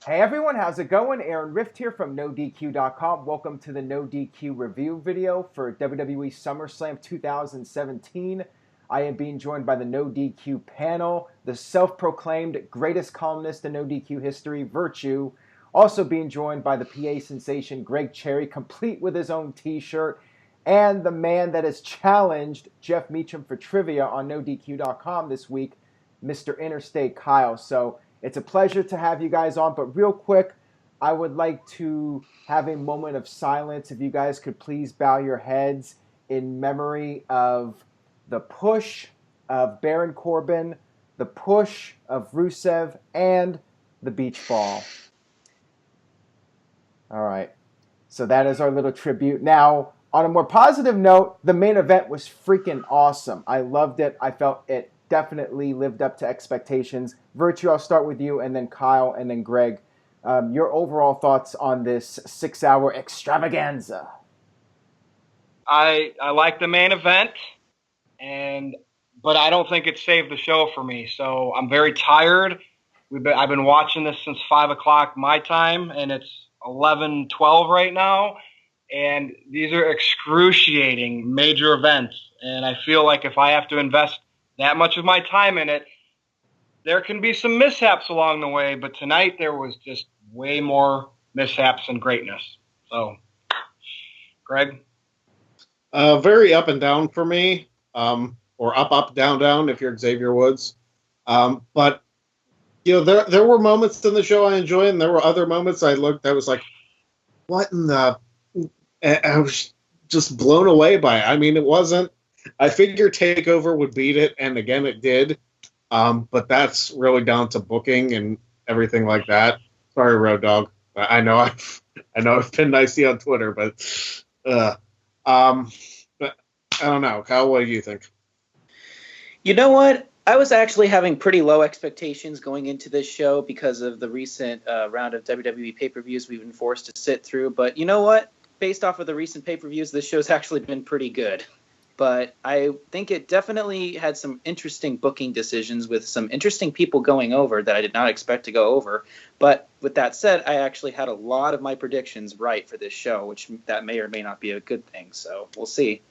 Hey everyone, how's it going? Aaron Rift here from NoDQ.com. Welcome to the NoDQ review video for WWE Summerslam 2017. I am being joined by the NoDQ panel, the self-proclaimed greatest columnist in NoDQ history, Virtue. Also being joined by the PA sensation Greg Cherry, complete with his own t-shirt, and the man that has challenged Jeff Meacham for trivia on NoDQ.com this week, Mr. Interstate Kyle. So it's a pleasure to have you guys on, but real quick, I would like to have a moment of silence. If you guys could please bow your heads in memory of the push of Baron Corbin, the push of Rusev, and the beach ball. All right, so that is our little tribute. Now, on a more positive note, the main event was freaking awesome. I loved it. I felt it definitely lived up to expectations. Virtue, I'll start with you, and then Kyle, and then Greg. Your overall thoughts on this 6-hour extravaganza? I like the main event, but I don't think it saved the show for me. So I'm very tired. I've been watching this since 5 o'clock my time, and it's 11:12 right now. And these are excruciating major events. And I feel like if I have to invest that much of my time in it, there can be some mishaps along the way, but tonight there was just way more mishaps and greatness. So, Greg? Very up and down for me, or up, down, down if you're Xavier Woods. But, there were moments in the show I enjoyed, and there were other moments I was like, what in the... I was just blown away by it. I mean, it wasn't... I figured TakeOver would beat it, and again, it did. But that's really down to booking and everything like that. Sorry, Road Dogg. I know I've been nicey on Twitter, but I don't know. Kyle, what do you think? You know what? I was actually having pretty low expectations going into this show because of the recent round of WWE pay-per-views we've been forced to sit through. But you know what? Based off of the recent pay-per-views, this show's actually been pretty good. But I think it definitely had some interesting booking decisions with some interesting people going over that I did not expect to go over. But with that said, I actually had a lot of my predictions right for this show, which that may or may not be a good thing. So we'll see.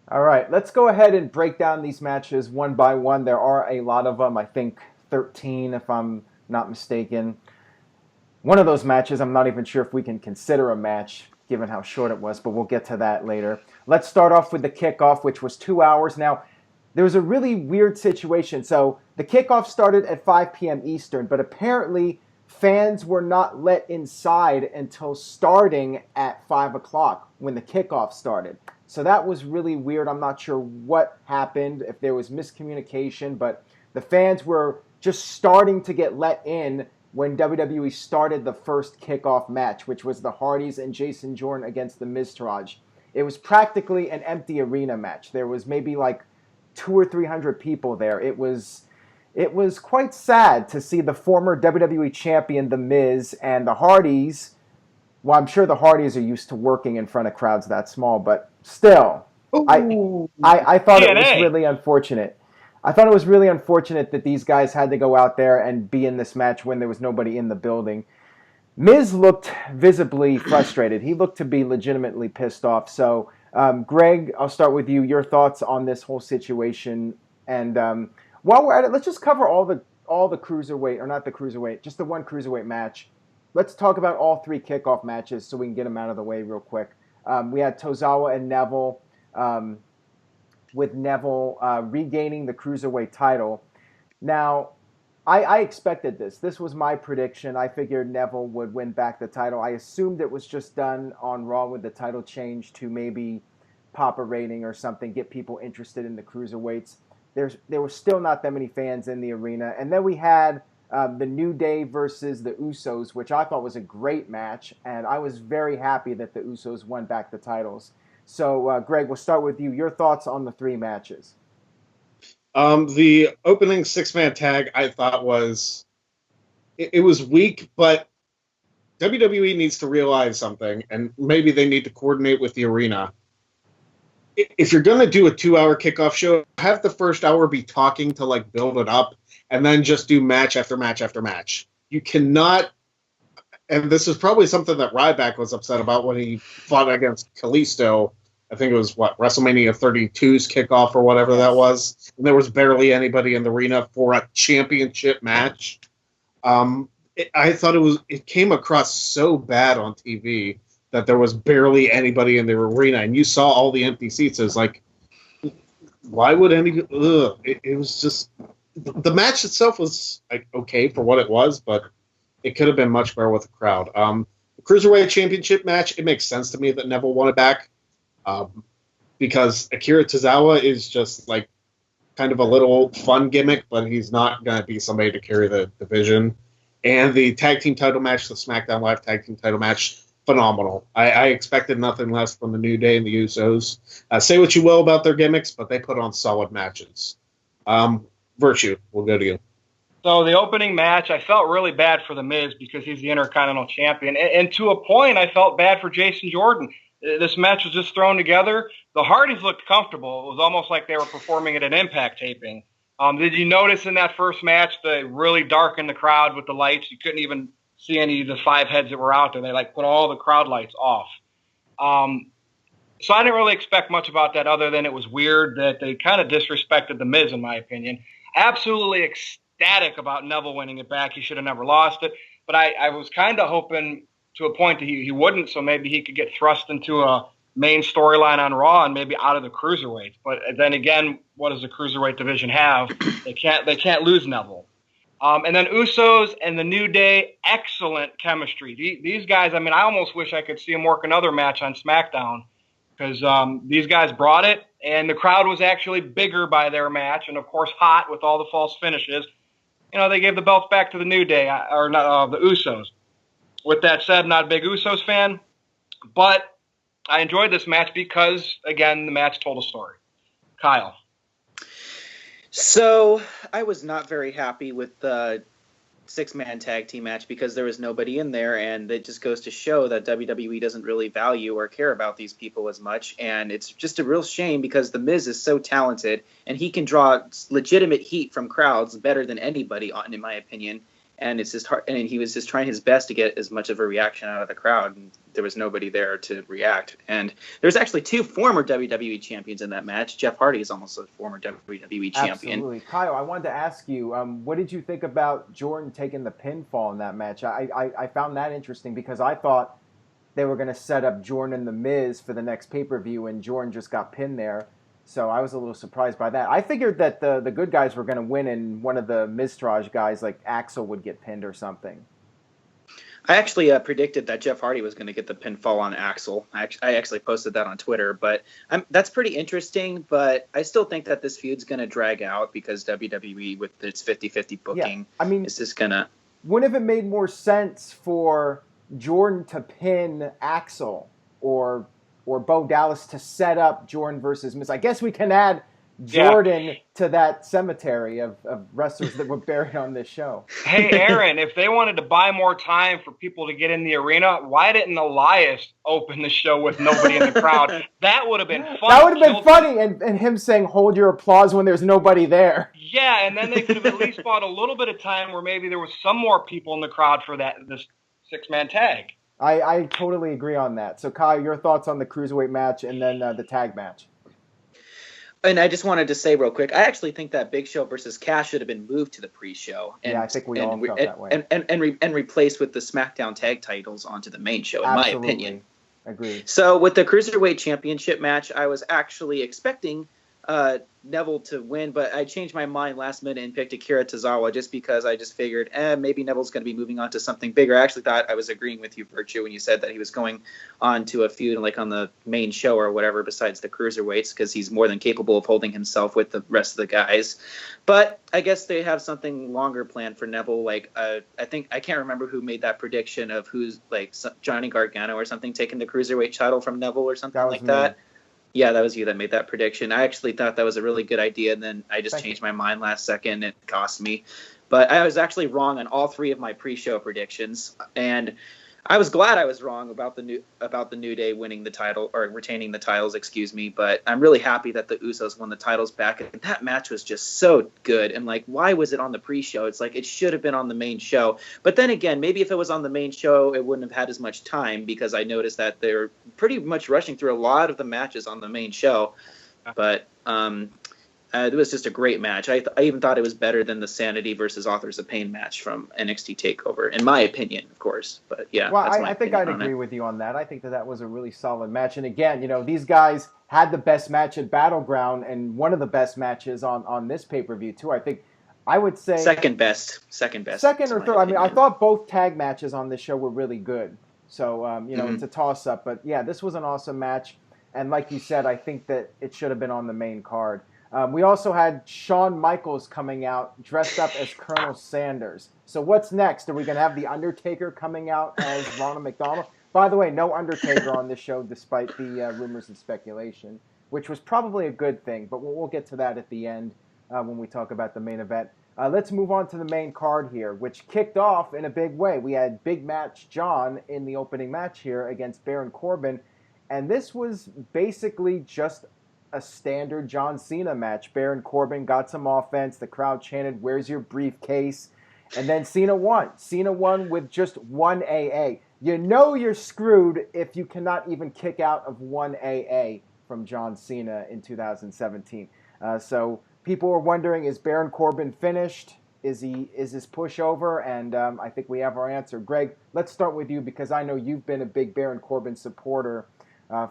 All right, let's go ahead and break down these matches one by one. There are a lot of them, I think 13 if I'm not mistaken. One of those matches, I'm not even sure if we can consider a match, given how short it was, but we'll get to that later. Let's start off with the kickoff, which was 2 hours. Now, there was a really weird situation. So the kickoff started at 5 p.m. Eastern, but apparently fans were not let inside until starting at 5 o'clock when the kickoff started. So that was really weird. I'm not sure what happened, if there was miscommunication, but the fans were just starting to get let in when WWE started the first kickoff match, which was the Hardys and Jason Jordan against the Miztourage. It was practically an empty arena match. There was maybe like 200 or 300 people there. It was quite sad to see the former WWE champion, The Miz, and the Hardys. Well, I'm sure the Hardys are used to working in front of crowds that small, but still, I thought it was really unfortunate. I thought it was really unfortunate that these guys had to go out there and be in this match when there was nobody in the building. Miz looked visibly frustrated. He looked to be legitimately pissed off. So, Greg, I'll start with you. Your thoughts on this whole situation. And while we're at it, let's just cover all the cruiserweight, or not the cruiserweight, just the one cruiserweight match. Let's talk about all three kickoff matches so we can get them out of the way real quick. We had Tozawa and Neville, with Neville regaining the cruiserweight title. Now, I expected this. This was my prediction. I figured Neville would win back the title. I assumed it was just done on Raw with the title change to maybe pop a rating or something, get people interested in the cruiserweights. There were still not that many fans in the arena. And then we had the New Day versus the Usos, which I thought was a great match. And I was very happy that the Usos won back the titles. So, Greg, we'll start with you. Your thoughts on the three matches? The opening six-man tag I thought was weak, but WWE needs to realize something, and maybe they need to coordinate with the arena. If you're going to do a 2-hour kickoff show, have the first hour be talking to build it up, and then just do match after match after match. You cannot and this is probably something that Ryback was upset about when he fought against Kalisto. I think it was, WrestleMania 32's Kickoff or whatever that was. And there was barely anybody in the arena for a championship match. I thought it came across so bad on TV that there was barely anybody in the arena. And you saw all the empty seats. It was like, why would it was just... The match itself was like okay for what it was, but it could have been much better with the crowd. The Cruiserweight Championship match, it makes sense to me that Neville won it back. Because Akira Tozawa is just like kind of a little fun gimmick, but he's not going to be somebody to carry the division. And the tag team title match, the SmackDown Live tag team title match, phenomenal. I expected nothing less from the New Day and the Usos. Say what you will about their gimmicks, but they put on solid matches. Virtue, we'll go to you. So the opening match, I felt really bad for The Miz because he's the Intercontinental Champion. And to a point, I felt bad for Jason Jordan. This match was just thrown together. The Hardys looked comfortable. It was almost like they were performing at an Impact taping. Did you notice in that first match they really darkened the crowd with the lights? You couldn't even see any of the 5 heads that were out there. They put all the crowd lights off. So I didn't really expect much about that other than it was weird that they kind of disrespected The Miz, in my opinion. Absolutely ecstatic about Neville winning it back. He should have never lost it. But I was kind of hoping to a point that he wouldn't, so maybe he could get thrust into a main storyline on Raw and maybe out of the cruiserweights. But then again, what does the cruiserweight division have? They can't lose Neville. And then Usos and the New Day, excellent chemistry. These guys, I mean, I almost wish I could see them work another match on SmackDown because these guys brought it, and the crowd was actually bigger by their match, and of course hot with all the false finishes. You know, they gave the belts back to the New Day, or not, the Usos. With that said, not a big Usos fan, but I enjoyed this match because, again, the match told a story. Kyle. So I was not very happy with the 6-man tag team match because there was nobody in there, and it just goes to show that WWE doesn't really value or care about these people as much, and it's just a real shame because The Miz is so talented, and he can draw legitimate heat from crowds better than anybody, in my opinion. And it's just hard, and he was just trying his best to get as much of a reaction out of the crowd, and there was nobody there to react. And there's actually 2 former WWE champions in that match. Jeff Hardy is almost a former WWE champion. Absolutely. Kyle, I wanted to ask you, what did you think about Jordan taking the pinfall in that match? I found that interesting because I thought they were going to set up Jordan and The Miz for the next pay-per-view, and Jordan just got pinned there. So I was a little surprised by that. I figured that the good guys were going to win and one of the Miztourage guys like Axel would get pinned or something. I actually predicted that Jeff Hardy was going to get the pinfall on Axel. I actually posted that on Twitter, but that's pretty interesting. But I still think that this feud's going to drag out because WWE, with its 50-50 booking, is just going to... Wouldn't have it made more sense for Jordan to pin Axel or Bo Dallas to set up Jordan versus Miz? I guess we can add Jordan to that cemetery of wrestlers that were buried on this show. Hey, Aaron, if they wanted to buy more time for people to get in the arena, why didn't Elias open the show with nobody in the crowd? That would have been fun. That would have been funny, and him saying, hold your applause when there's nobody there. Yeah, and then they could have at least bought a little bit of time where maybe there was some more people in the crowd for this 6-man tag. I totally agree on that. So, Kyle, your thoughts on the Cruiserweight match and then the tag match? And I just wanted to say real quick, I actually think that Big Show versus Cash should have been moved to the pre-show. I think we all felt that way. And replaced with the SmackDown tag titles onto the main show, in my opinion. Agreed. So with the Cruiserweight Championship match, I was actually expecting Neville to win, but I changed my mind last minute and picked Akira Tozawa just because I just figured maybe Neville's going to be moving on to something bigger. I actually thought I was agreeing with you, Virtue, when you said that he was going on to a feud like on the main show or whatever besides the Cruiserweights because he's more than capable of holding himself with the rest of the guys. But I guess they have something longer planned for Neville. Like I can't remember who made that prediction of who's like Johnny Gargano or something taking the Cruiserweight title from Neville or something like that. Yeah, that was you that made that prediction. I actually thought that was a really good idea, and then I just changed my mind last second. It cost me. But I was actually wrong on all 3 of my pre-show predictions. And I was glad I was wrong about the New Day winning the title or retaining the titles, excuse me. But I'm really happy that the Usos won the titles back. And that match was just so good. And like, why was it on the pre-show? It's like it should have been on the main show. But then again, maybe if it was on the main show, it wouldn't have had as much time because I noticed that they're pretty much rushing through a lot of the matches on the main show. But it was just a great match. I even thought it was better than the Sanity versus Authors of Pain match from NXT TakeOver, in my opinion, of course. But yeah, well, I think I'd agree with you on that. I think that was a really solid match. And again, these guys had the best match at Battleground and one of the best matches on this pay-per-view too. I would say second best. Second or third. I mean, I thought both tag matches on this show were really good. So it's a toss-up. But yeah, this was an awesome match. And like you said, I think that it should have been on the main card. We also had Shawn Michaels coming out dressed up as Colonel Sanders. So what's next? Are we going to have The Undertaker coming out as Ronald McDonald? By the way, no Undertaker on this show despite the rumors and speculation, which was probably a good thing. But we'll get to that at the end when we talk about the main event. Let's move on to the main card here, which kicked off in a big way. We had Big Match John in the opening match here against Baron Corbin. And this was basically just a standard John Cena match. Baron Corbin got some offense. The crowd chanted, "Where's your briefcase?" And then Cena won. Cena won with just one AA. You're screwed if you cannot even kick out of one AA from John Cena in 2017. So people were wondering, is Baron Corbin finished? Is his push over? And I think we have our answer. Greg, let's start with you because I know you've been a big Baron Corbin supporter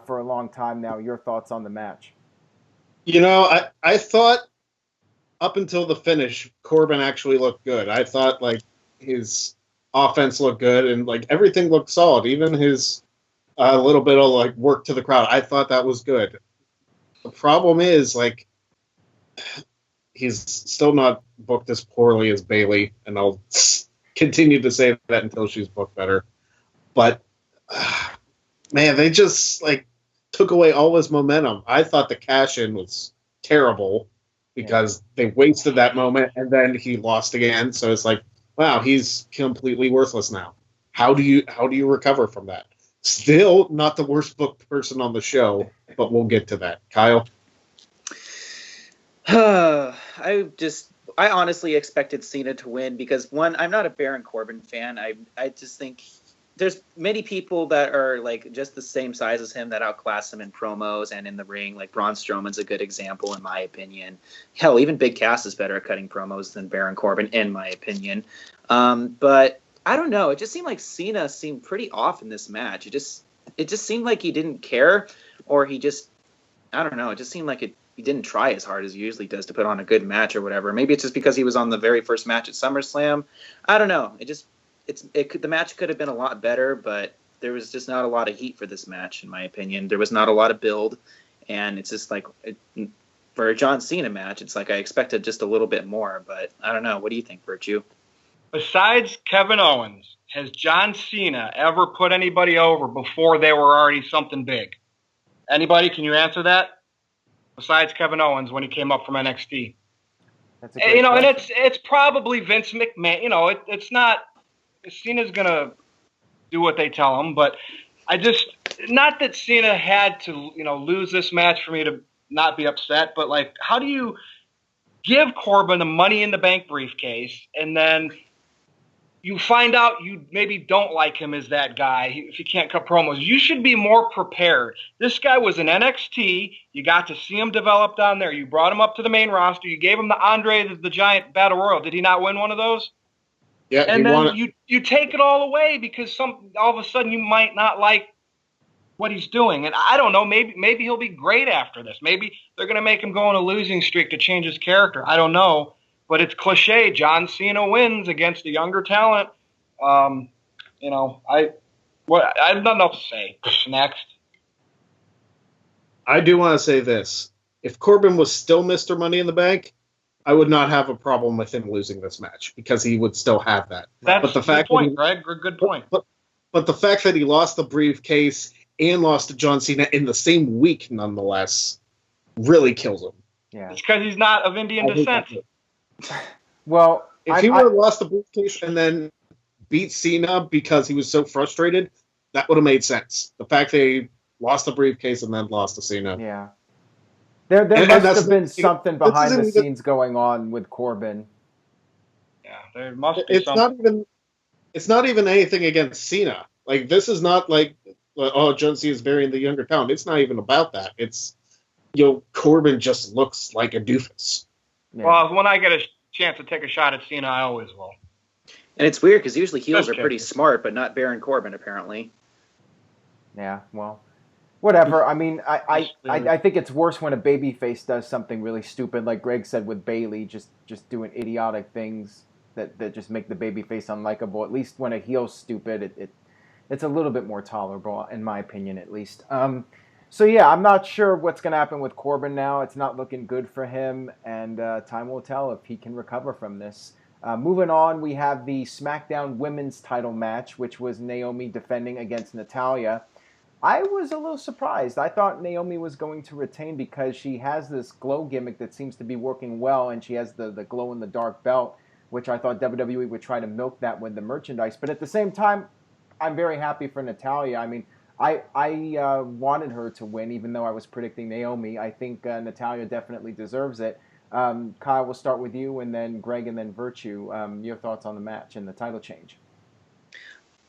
for a long time now. Your thoughts on the match? I thought up until the finish, Corbin actually looked good. I thought like his offense looked good and like everything looked solid. Even his little bit of like work to the crowd, I thought that was good. The problem is like he's still not booked as poorly as Bayley, and I'll continue to say that until she's booked better. But man, they just like took away all his momentum. I thought the cash-in was terrible because they wasted that moment and then he lost again. So it's like, wow, he's completely worthless now. How do you recover from that? Still not the worst booked person on the show, but we'll get to that. Kyle? I honestly expected Cena to win because one, I'm not a Baron Corbin fan. I just think there's many people that are like just the same size as him that outclass him in promos and in the ring. Like Braun Strowman's a good example, in my opinion. Hell, even Big Cass is better at cutting promos than Baron Corbin, in my opinion. But I don't know. It just seemed like Cena seemed pretty off in this match. It just seemed like he didn't care, or he just, I don't know. It just seemed like he didn't try as hard as he usually does to put on a good match or whatever. Maybe it's just because he was on the very first match at SummerSlam. I don't know. The match could have been a lot better, but there was just not a lot of heat for this match, in my opinion. There was not a lot of build, and it's just like for a John Cena match, it's like I expected just a little bit more, but I don't know. What do you think, Virtue? Besides Kevin Owens, has John Cena ever put anybody over before they were already something big? Anybody? Can you answer that? Besides Kevin Owens when he came up from NXT. That's a great and question. it's probably Vince McMahon. It's not. Cena's gonna do what they tell him, but not that Cena had to, lose this match for me to not be upset, but like, how do you give Corbin a Money in the Bank briefcase and then you find out you maybe don't like him as that guy if he can't cut promos? You should be more prepared. This guy was in NXT. You got to see him develop down there. You brought him up to the main roster. You gave him the Andre the Giant Battle Royal. Did he not win one of those? Yeah, and then you take it all away because all of a sudden you might not like what he's doing. And I don't know, maybe he'll be great after this. Maybe they're going to make him go on a losing streak to change his character. I don't know. But it's cliche. John Cena wins against a younger talent. I have nothing else to say. Next. I do want to say this. If Corbin was still Mr. Money in the Bank, I would not have a problem with him losing this match because he would still have that. That's a good point, Greg. Good point. But the fact that he lost the briefcase and lost to John Cena in the same week, nonetheless, really kills him. Yeah, it's because he's not of Indian descent. Well, if he would have lost the briefcase and then beat Cena because he was so frustrated, that would have made sense. The fact they lost the briefcase and then lost to Cena. Yeah. There must have been something behind the scenes going on with Corbin. Yeah, there must be something. It's not even anything against Cena. Like, this is not like, oh, John Cena is burying the younger talent. It's not even about that. It's, Corbin just looks like a doofus. Yeah. Well, when I get a chance to take a shot at Cena, I always will. And it's weird because usually heels are pretty smart, but not Baron Corbin, apparently. Yeah, well, whatever. I mean, I think it's worse when a babyface does something really stupid, like Greg said with Bayley, just doing idiotic things that just make the babyface unlikable. At least when a heel's stupid, it's a little bit more tolerable, in my opinion, at least. So yeah, I'm not sure what's going to happen with Corbin now. It's not looking good for him, and time will tell if he can recover from this. Moving on, we have the SmackDown Women's Title match, which was Naomi defending against Natalya. I was a little surprised. I thought Naomi was going to retain because she has this glow gimmick that seems to be working well, and she has the glow-in-the-dark belt, which I thought WWE would try to milk that with the merchandise. But at the same time, I'm very happy for Natalya. I mean, I wanted her to win, even though I was predicting Naomi. I think Natalya definitely deserves it. Kyle, we'll start with you, and then Greg, and then Virtue. Your thoughts on the match and the title change?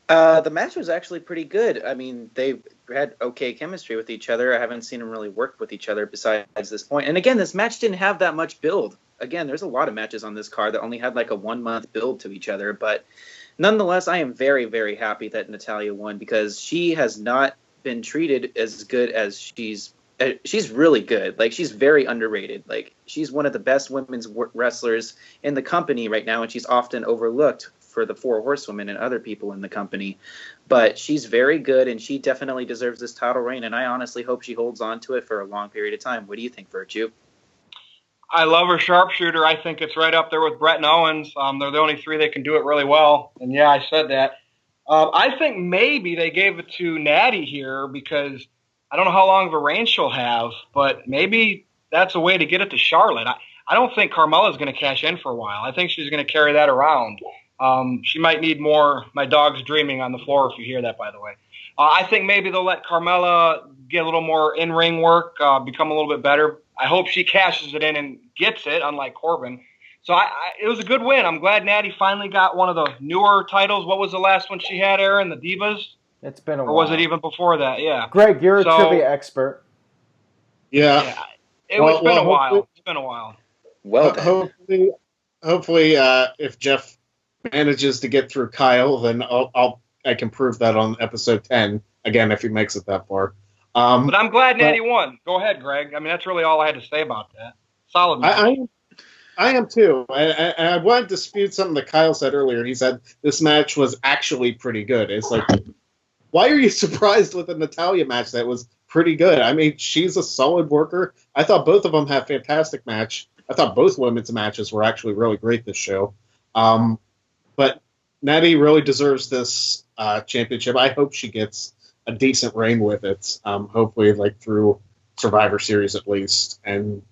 The match was actually pretty good. I mean, they had okay chemistry with each other. I haven't seen them really work with each other besides this point. And again, this match didn't have that much build. Again, there's a lot of matches on this card that only had like a 1 month build to each other. But nonetheless, I am very, very happy that Natalya won because she has not been treated as good as she's really good. Like, she's very underrated. Like, she's one of the best women's wrestlers in the company right now, and she's often overlooked for the Four Horsewomen and other people in the company. But she's very good, and she definitely deserves this title reign, and I honestly hope she holds on to it for a long period of time. What do you think, Virtue? I love her sharpshooter. I think it's right up there with Brett and Owens. They're the only three that can do it really well. And yeah, I said that. I think maybe they gave it to Natty here because I don't know how long of a reign she'll have, but maybe that's a way to get it to Charlotte. I don't think Carmella's going to cash in for a while. I think she's going to carry that around. She might need more. My dog's dreaming on the floor if you hear that, by the way. I think maybe they'll let Carmella get a little more in-ring work, become a little bit better. I hope she cashes it in and gets it, unlike Corbin. So it was a good win. I'm glad Natty finally got one of the newer titles. What was the last one she had, Aaron? The Divas? It's been a while. Or was it even before that? Yeah. Greg, you're a trivia expert. Yeah. It's been a while. It's been a while. Well done. Hopefully, if Jeff manages to get through Kyle, then I can prove that on episode 10 again if he makes it that far. But I'm glad Natty won. Go ahead, Greg. I mean, that's really all I had to say about that. Solid match. I am too. I want to dispute something that Kyle said earlier. He said this match was actually pretty good. It's like, why are you surprised with a Natalya match that was pretty good? I mean, she's a solid worker. I thought both of them had a fantastic match. I thought both women's matches were actually really great this show. But Natty really deserves this championship. I hope she gets a decent reign with it. Hopefully, like through Survivor Series at least. And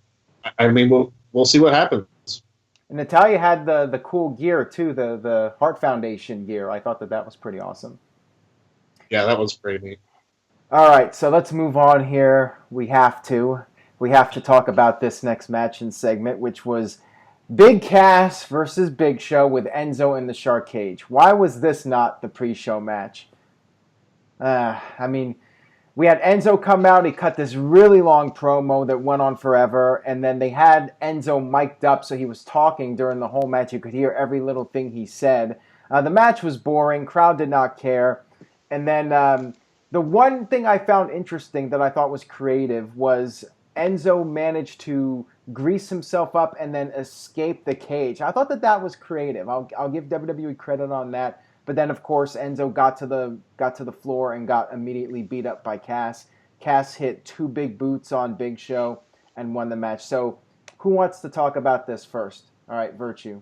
I mean, we'll see what happens. And Natalya had the cool gear too, the Heart Foundation gear. I thought that was pretty awesome. Yeah, that was pretty neat. All right, so let's move on here. We have to talk about this next match and segment, which was Big Cass versus Big Show with Enzo in the Shark Cage. Why was this not the pre-show match? I mean, we had Enzo come out. He cut this really long promo that went on forever, and then they had Enzo mic'd up, so he was talking during the whole match. You could hear every little thing he said. The match was boring. Crowd did not care. And then the one thing I found interesting that I thought was creative was Enzo managed to grease himself up and then escape the cage. I thought that was creative. I'll give WWE credit on that. But then, of course, Enzo got to the floor and got immediately beat up by Cass. Cass hit 2 big boots on Big Show and won the match. So, who wants to talk about this first? All right, Virtue,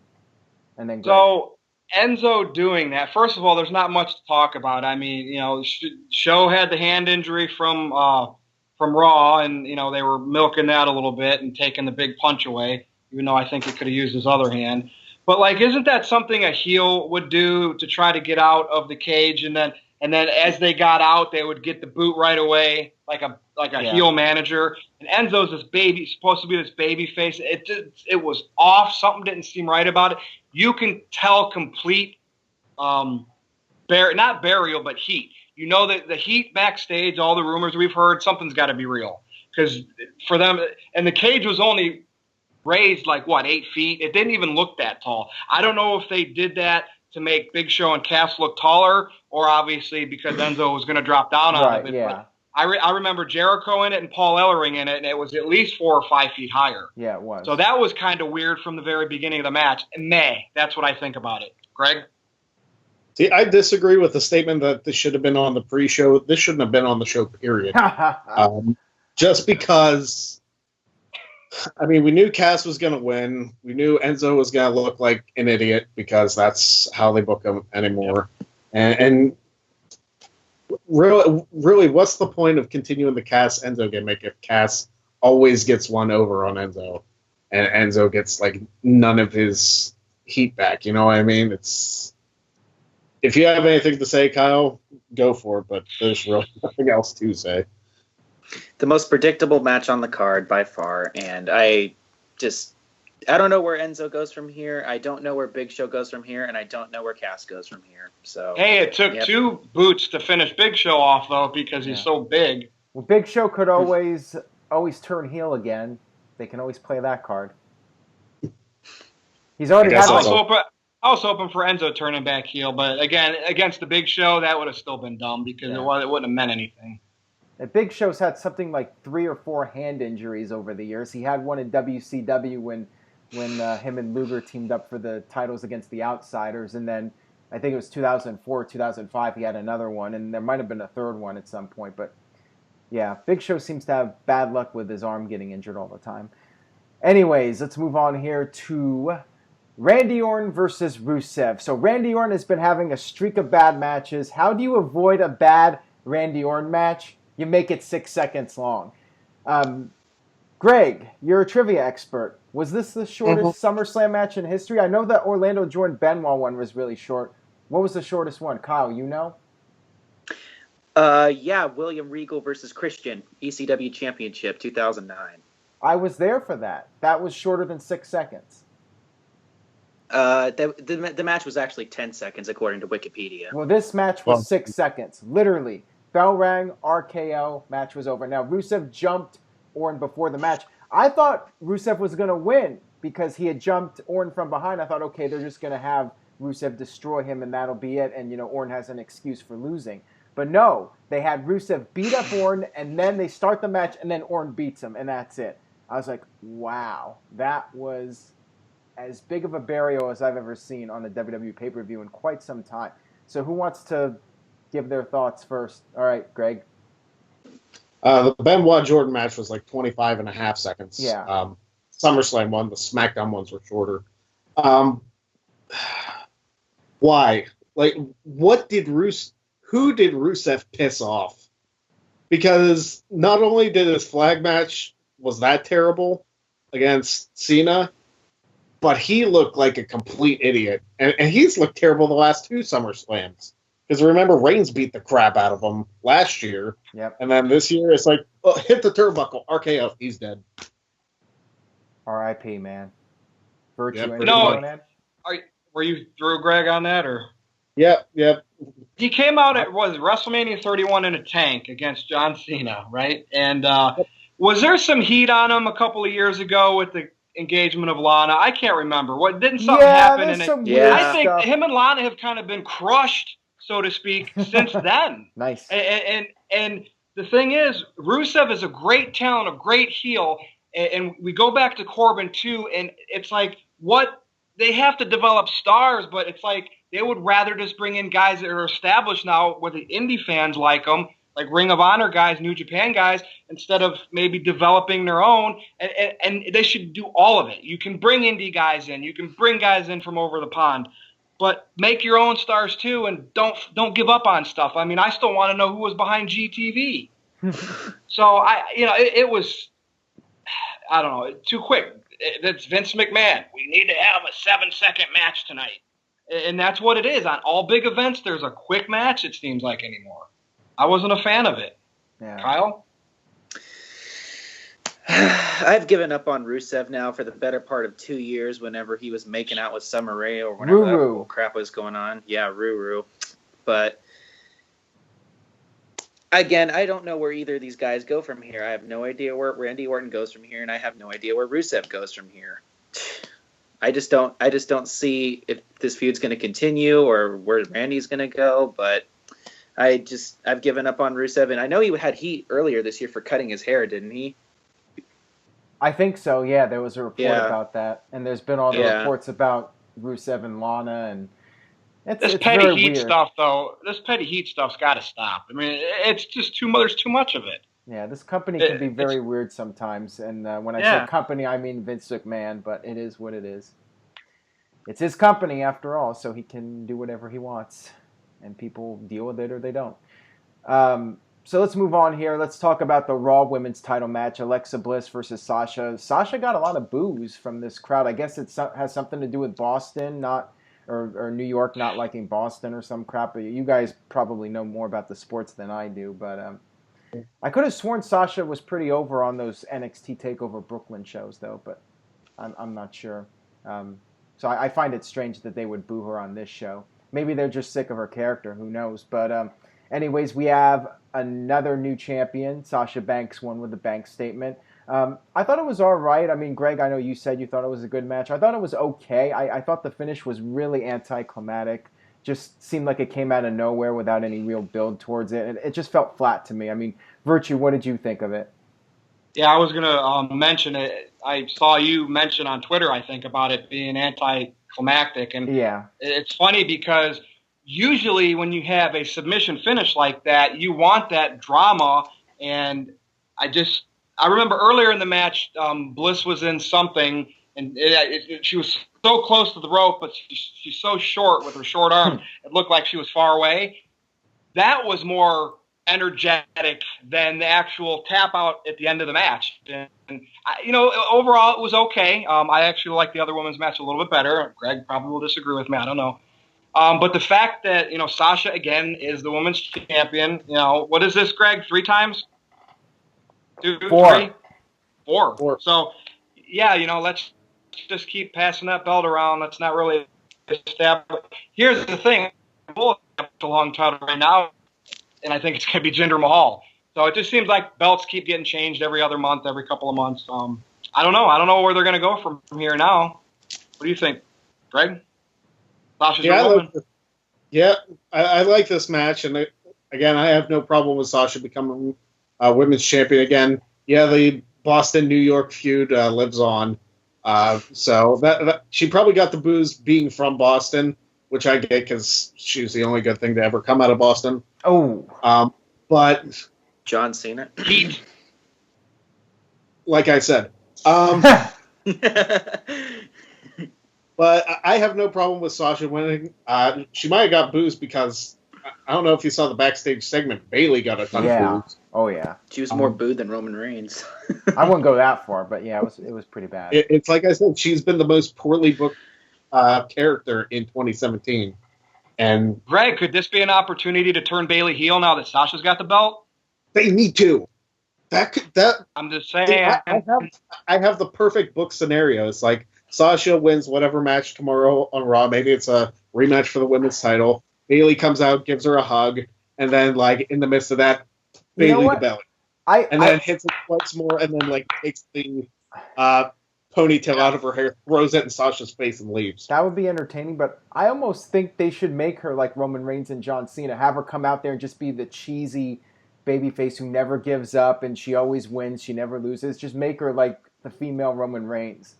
and then Greg. So Enzo doing that. First of all, there's not much to talk about. I mean, Show had the hand injury from Raw, and they were milking that a little bit and taking the big punch away. Even though I think he could have used his other hand. But like, isn't that something a heel would do to try to get out of the cage, and then as they got out, they would get the boot right away, like a heel manager. And Enzo's supposed to be this baby face. It was off. Something didn't seem right about it. You can tell complete, not burial, but heat. You know that the heat backstage, all the rumors we've heard, something's got to be real. Because for them, and the cage was only raised like 8 feet. It didn't even look that tall. I don't know if they did that to make Big Show and Cass look taller, or obviously because Enzo was going to drop down on it. Yeah. But I remember Jericho in it and Paul Ellering in it, and it was at least 4 or 5 feet higher. Yeah, it was. So that was kind of weird from the very beginning of the match. And that's what I think about it. Greg? See, I disagree with the statement that this should have been on the pre-show. This shouldn't have been on the show, period. Just because, I mean, we knew Cass was going to win. We knew Enzo was going to look like an idiot because that's how they book him anymore. And really, what's the point of continuing the Cass-Enzo gimmick if Cass always gets one over on Enzo and Enzo gets, like, none of his heat back? You know what I mean? If you have anything to say, Kyle, go for it, but there's really nothing else to say. The most predictable match on the card by far, and I don't know where Enzo goes from here. I don't know where Big Show goes from here, and I don't know where Cass goes from here. So hey, it took 2 boots to finish Big Show off though because he's so big. Well, Big Show could always turn heel again. They can always play that card. He's already had. I was hoping for Enzo turning back heel, but again, against the Big Show, that would have still been dumb because it wouldn't have meant anything. The Big Show's had something like 3 or 4 hand injuries over the years. He had one in WCW when him and Luger teamed up for the titles against the Outsiders, and then I think it was 2004, 2005, he had another one, and there might have been a third one at some point. But yeah, Big Show seems to have bad luck with his arm getting injured all the time. Anyways, let's move on here to Randy Orton versus Rusev. So Randy Orton has been having a streak of bad matches. How do you avoid a bad Randy Orton match? You make it 6 seconds long. Greg, you're a trivia expert. Was this the shortest SummerSlam match in history? I know that Orlando Jordan Benoit one was really short. What was the shortest one? Kyle, you know? William Regal versus Christian, ECW Championship, 2009. I was there for that. That was shorter than 6 seconds. The match was actually 10 seconds, according to Wikipedia. Well, this match was 6 seconds. Literally. Bell rang, RKO, match was over. Now, Rusev jumped Orton before the match. I thought Rusev was going to win because he had jumped Orton from behind. I thought, okay, they're just going to have Rusev destroy him and that'll be it. And, Orton has an excuse for losing. But no, they had Rusev beat up Orton and then they start the match and then Orton beats him and that's it. I was like, wow, that was as big of a burial as I've ever seen on a WWE pay-per-view in quite some time. So who wants to give their thoughts first? All right, Greg. The Benoit Jordan match was like 25 and a half seconds. Yeah. SummerSlam one, the SmackDown ones were shorter. Why? Like, who did Rusev piss off? Because not only did his flag match was that terrible against Cena, but he looked like a complete idiot. And he's looked terrible the last 2 SummerSlams. Because remember, Reigns beat the crap out of him last year. Yep. And then this year, it's like, hit the turnbuckle. RKO, he's dead. R.I.P., man. Virtue. Yep. No, were you through, Greg, on that? Or? Yep. He came out at WrestleMania 31 in a tank against John Cena, right? And was there some heat on him a couple of years ago with the engagement of Lana? I can't remember. Didn't something happen in it? I think him and Lana have kind of been crushed, so to speak, since then. Nice. And the thing is, Rusev is a great talent, a great heel, and we go back to Corbin too, and it's like they have to develop stars, but it's like they would rather just bring in guys that are established now, where the indie fans like them, like Ring of Honor guys, New Japan guys, instead of maybe developing their own. And they should do all of it. You can bring indie guys in. You can bring guys in from over the pond. But make your own stars too, and don't give up on stuff. I mean, I still want to know who was behind GTV. So it was, I don't know, too quick. It's Vince McMahon. We need to have a 7-second match tonight. And that's what it is. On all big events, there's a quick match, it seems like, anymore. I wasn't a fan of it. Yeah. Kyle? I've given up on Rusev now for the better part of 2 years whenever he was making out with Summer Rae or whenever that whole crap was going on. Yeah, Ruru. But again, I don't know where either of these guys go from here. I have no idea where Randy Orton goes from here, and I have no idea where Rusev goes from here. I just don't see if this feud's going to continue or where Randy's going to go, but I've given up on Rusev, and I know he had heat earlier this year for cutting his hair, didn't he? I think so, yeah. There was a report about that, and there's been all the reports about Rusev and Lana, and it's petty very heat weird. stuff, though. This petty heat stuff's got to stop. I mean, it's just too much. There's too much of it. Yeah, this company can be very weird sometimes, and when I say company, I mean Vince McMahon, but it is what it is. It's his company, after all, so he can do whatever he wants, and people deal with it or they don't. So let's move on here. Let's talk about the Raw Women's Title match, Alexa Bliss versus Sasha. Sasha got a lot of boos from this crowd. I guess it has something to do with Boston, or New York not liking Boston or some crap. But you guys probably know more about the sports than I do, but I could have sworn Sasha was pretty over on those NXT TakeOver Brooklyn shows, though, but I'm not sure. So I find it strange that they would boo her on this show. Maybe they're just sick of her character. Who knows? But anyways, we have another new champion. Sasha Banks won with the Banks statement. I thought it was all right. I mean, Greg, I know you said you thought it was a good match. I thought it was okay. I thought the finish was really anticlimactic. Just seemed like it came out of nowhere without any real build towards it. And it just felt flat to me. I mean, Virtue, what did you think of it? Yeah, I was going to mention it. I saw you mention on Twitter, I think, about it being anticlimactic. And it's funny because usually when you have a submission finish like that, you want that drama. And I remember earlier in the match, Bliss was in something, and she was so close to the rope, but she's so short with her short arm, it looked like she was far away. That was more energetic than the actual tap out at the end of the match. And overall it was okay. I actually like the other women's match a little bit better. Greg probably will disagree with me. I don't know. But the fact that, Sasha again is the women's champion, what is this, Greg? 3 times? 2, 3? 4. So yeah, let's just keep passing that belt around. Let's not really establish. Here's the thing. It's a long title right now. And I think it's going to be Jinder Mahal. So it just seems like belts keep getting changed every other month, every couple of months. I don't know. I don't know where they're going to go from here now. What do you think, Greg? Sasha's your woman. I like this match. And again, I have no problem with Sasha becoming women's champion again. Yeah, the Boston-New York feud lives on. So that she probably got the boos being from Boston, which I get because she was the only good thing to ever come out of Boston. But John Cena. Heat. Like I said. But I have no problem with Sasha winning. She might have got boos because I don't know if you saw the backstage segment. Bayley got a ton of boos. Oh, yeah. She was more booed than Roman Reigns. I wouldn't go that far, but yeah, it was pretty bad. It's like I said, she's been the most poorly booked character in 2017. And Greg, could this be an opportunity to turn Bayley heel now that Sasha's got the belt? They need to. I'm just saying. I have the perfect book scenario. It's like Sasha wins whatever match tomorrow on Raw. Maybe it's a rematch for the women's title. Bayley comes out, gives her a hug, and then like in the midst of that, Bayley the belly. Then hits it once more, and then like takes the ponytail out of her hair, throws it in Sasha's face, and leaves. That would be entertaining, but I almost think they should make her like Roman Reigns and John Cena. Have her come out there and just be the cheesy babyface who never gives up and she always wins, she never loses. Just make her like the female Roman Reigns.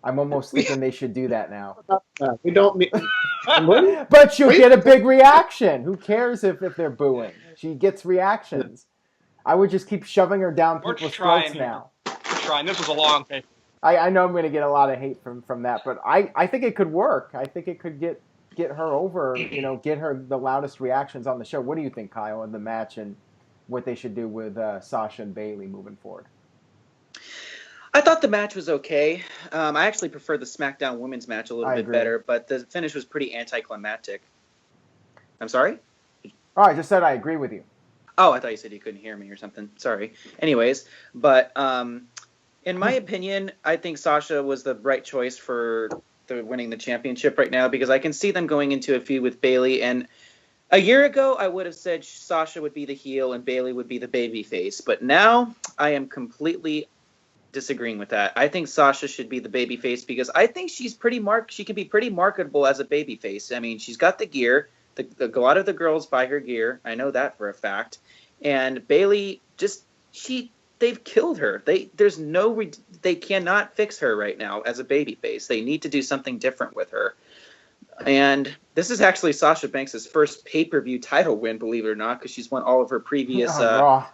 I'm almost thinking they should do that now. We don't need... But she'll get a big reaction. Who cares if they're booing? She gets reactions. I would just keep shoving her down people's throats now. We're trying. This was a long day. I know I'm going to get a lot of hate from that, but I think it could work. I think it could get her over, get her the loudest reactions on the show. What do you think, Kyle, of the match and what they should do with Sasha and Bayley moving forward? I thought the match was okay. I actually prefer the SmackDown women's match a little bit better, but the finish was pretty anticlimactic. I'm sorry? Oh, I just said I agree with you. Oh, I thought you said you couldn't hear me or something. Sorry. Anyways, but in my opinion, I think Sasha was the right choice for winning the championship right now, because I can see them going into a feud with Bayley. And a year ago, I would have said Sasha would be the heel and Bayley would be the babyface. But now I am completely disagreeing with that. I think Sasha should be the babyface because I think she's she can be pretty marketable as a babyface. I mean, she's got the gear. A lot of the girls buy her gear. I know that for a fact. And Bayley they've killed her. They cannot fix her right now as a babyface. They need to do something different with her. And this is actually Sasha Banks' first pay-per-view title win, believe it or not, because she's won all of her previous Raw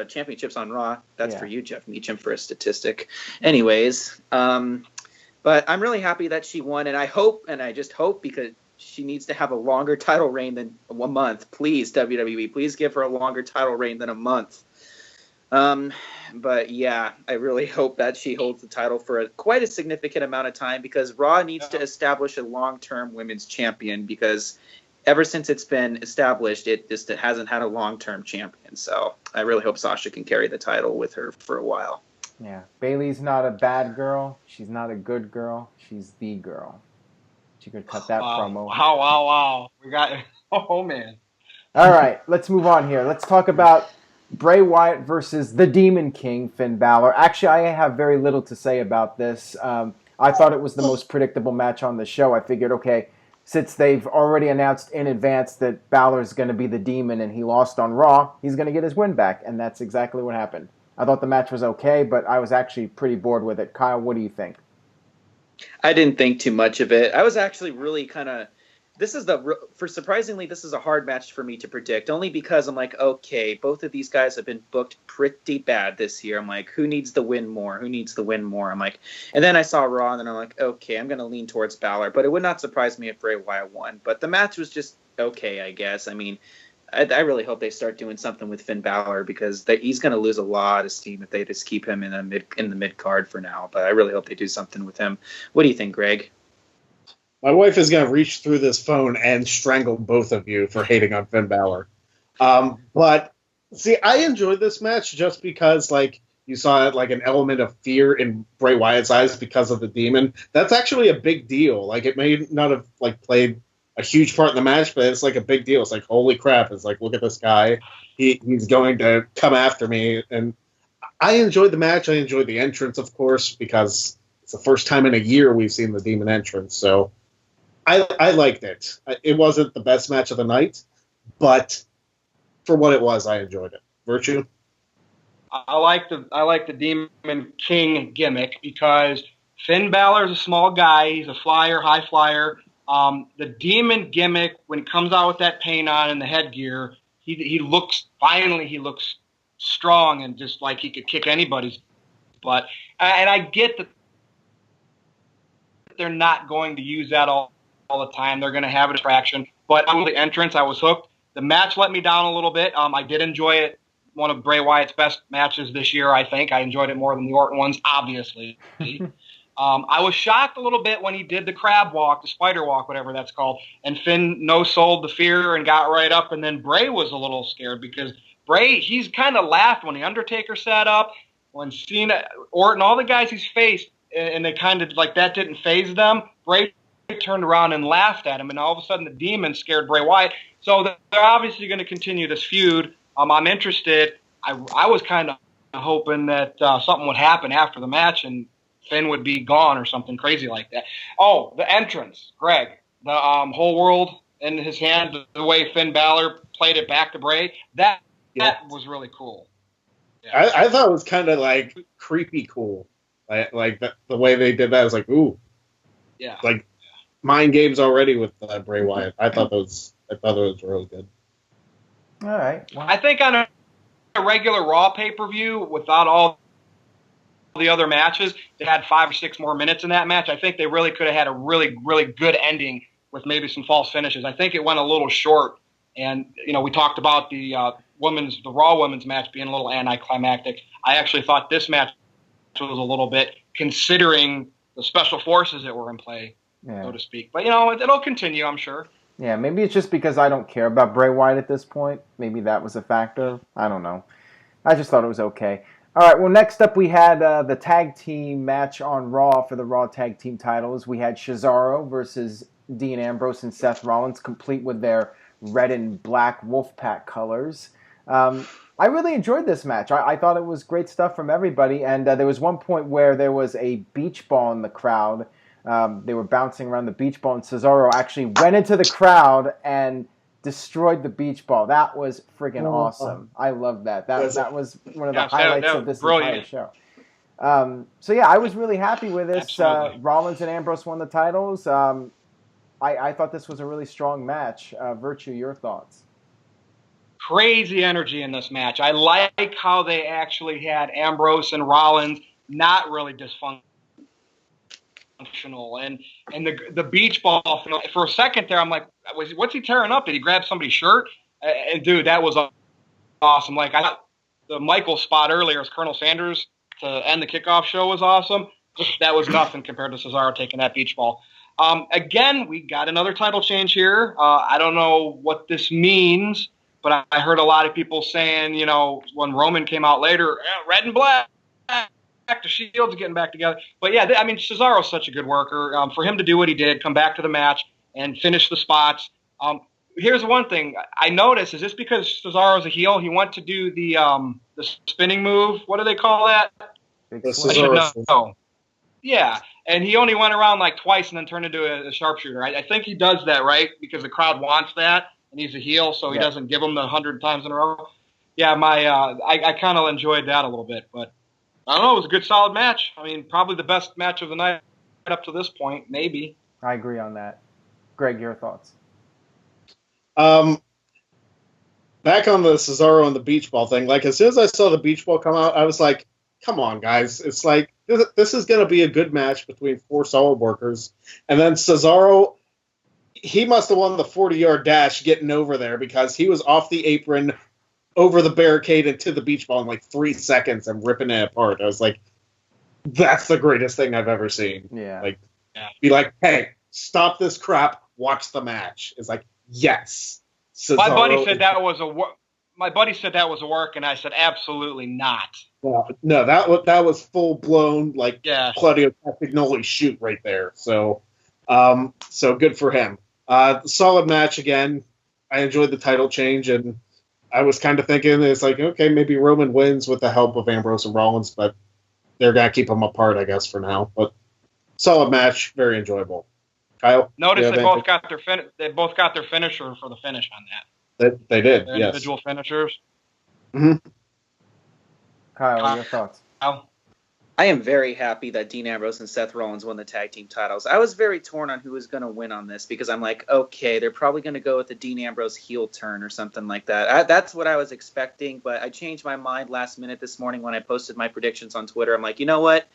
championships on Raw. That's for you, Jeff Meacham, for a statistic. Anyways, but I'm really happy that she won, and I just hope, because she needs to have a longer title reign than 1 month. Please, WWE, please give her a longer title reign than a month. But yeah, I really hope that she holds the title for quite a significant amount of time, because Raw needs to establish a long-term women's champion, because ever since it's been established, it hasn't had a long-term champion. So I really hope Sasha can carry the title with her for a while. Yeah, Bayley's not a bad girl. She's not a good girl. She's the girl. She could cut that promo. Wow. We got it. Oh, man. All right, let's move on here. Let's talk about Bray Wyatt versus the Demon King, Finn Balor. Actually, I have very little to say about this. I thought it was the most predictable match on the show. I figured, okay, since they've already announced in advance that Balor's going to be the Demon and he lost on Raw, he's going to get his win back, and that's exactly what happened. I thought the match was okay, but I was actually pretty bored with it. Kyle, what do you think? I didn't think too much of it. I was actually really kind of... surprisingly, this is a hard match for me to predict, only because I'm like, okay, both of these guys have been booked pretty bad this year. I'm like, who needs the win more? I'm like, and then I saw Raw, and then I'm like, okay, I'm going to lean towards Balor, but it would not surprise me if Bray Wyatt won. But the match was just okay, I guess. I mean, I really hope they start doing something with Finn Balor, because he's going to lose a lot of steam if they just keep him in the mid card for now. But I really hope they do something with him. What do you think, Greg? My wife is going to reach through this phone and strangle both of you for hating on Finn Balor. But see, I enjoyed this match just because, like, you saw like an element of fear in Bray Wyatt's eyes because of the demon. That's actually a big deal. Like, it may not have like played a huge part in the match, but it's like a big deal. It's like, holy crap! It's like, look at this guy. He's going to come after me. And I enjoyed the match. I enjoyed the entrance, of course, because it's the first time in a year we've seen the demon entrance. So I liked it. It wasn't the best match of the night, but for what it was, I enjoyed it. Virtue? I like the Demon King gimmick because Finn Balor is a small guy. He's a flyer, high flyer. The Demon gimmick, when he comes out with that paint on and the headgear, he looks strong and just like he could kick anybody's butt. And I get that they're not going to use that all the time. They're going to have a distraction. But on the entrance, I was hooked. The match let me down a little bit. I did enjoy it. One of Bray Wyatt's best matches this year, I think. I enjoyed it more than the Orton ones, obviously. I was shocked a little bit when he did the crab walk, the spider walk, whatever that's called, and Finn no-sold the fear and got right up, and then Bray was a little scared because Bray, he's kind of laughed when the Undertaker sat up, when Cena, Orton, all the guys he's faced, and they kind of, like, that didn't faze them. Bray turned around and laughed at him, and all of a sudden the Demon scared Bray Wyatt. So they're obviously going to continue this feud. I'm interested. I was kind of hoping that something would happen after the match and Finn would be gone or something crazy like that. Oh, the entrance, Greg. The whole world in his hand, the way Finn Balor played it back to Bray, that was really cool. Yeah. I thought it was kind of like creepy cool. Like the way they did that was like, ooh. Yeah. Like mind games already with Bray Wyatt. I thought it was really good. All right. Well, I think on a regular Raw pay-per-view, without all the other matches, they had 5 or 6 more minutes in that match. I think they really could have had a really, really good ending with maybe some false finishes. I think it went a little short. And, we talked about the the Raw women's match being a little anticlimactic. I actually thought this match was a little bit, considering the special forces that were in play, so to speak. But, it'll continue, I'm sure. Yeah, maybe it's just because I don't care about Bray Wyatt at this point. Maybe that was a factor. I don't know. I just thought it was okay. All right, well, next up we had the tag team match on Raw for the Raw Tag Team titles. We had Cesaro versus Dean Ambrose and Seth Rollins, complete with their red and black Wolfpack colors. I really enjoyed this match. I thought it was great stuff from everybody, and there was one point where there was a beach ball in the crowd. They were bouncing around the beach ball, and Cesaro actually went into the crowd and destroyed the beach ball. That was friggin' awesome. I love that. That was one of the highlights of this entire show. So yeah, I was really happy with this. Rollins and Ambrose won the titles. I thought this was a really strong match. Virtue, your thoughts? Crazy energy in this match. I like how they actually had Ambrose and Rollins not really dysfunctional. And the beach ball, for a second there, I'm like, what's he tearing up? Did he grab somebody's shirt? And dude, that was awesome. Like, I thought the Michael spot earlier as Colonel Sanders to end the kickoff show was awesome. That was nothing compared to Cesaro taking that beach ball. Again, we got another title change here. I don't know what this means, but I heard a lot of people saying, when Roman came out later, red and black. The Shield's getting back together. But yeah, Cesaro's such a good worker. For him to do what he did, come back to the match and finish the spots. Here's one thing I noticed, is this because Cesaro's a heel? He went to do the spinning move. What do they call that? I should know. Yeah, and he only went around like twice and then turned into a sharpshooter. I think he does that, right? Because the crowd wants that, and he's a heel, so he doesn't give them the 100 times in a row. Yeah, I kind of enjoyed that a little bit, but I don't know. It was a good, solid match. I mean, probably the best match of the night up to this point, maybe. I agree on that. Greg, your thoughts? Back on the Cesaro and the beach ball thing, like, as soon as I saw the beach ball come out, I was like, come on, guys. It's like, this is going to be a good match between four solid workers. And then Cesaro, he must have won the 40-yard dash getting over there, because he was off the apron, over the barricade into the beach ball in like 3 seconds and ripping it apart. I was like, that's the greatest thing I've ever seen. Yeah. Like, be like, hey, stop this crap, watch the match. It's like, yes. Cesaro My buddy said that was a work, and I said absolutely not. No, that was full blown, like, Claudio Castagnoli shoot right there. So good for him. Solid match again. I enjoyed the title change, and I was kind of thinking it's like, okay, maybe Roman wins with the help of Ambrose and Rollins, but they're going to keep them apart, I guess, for now. But solid match, very enjoyable. Kyle? Notice they both got their finisher for the finish on that. They did, their individual finishers. Mm-hmm. Kyle, your thoughts? Kyle? I am very happy that Dean Ambrose and Seth Rollins won the tag team titles. I was very torn on who was going to win on this, because I'm like, okay, they're probably going to go with the Dean Ambrose heel turn or something like that. That's what I was expecting, but I changed my mind last minute this morning when I posted my predictions on Twitter. I'm like, you know what?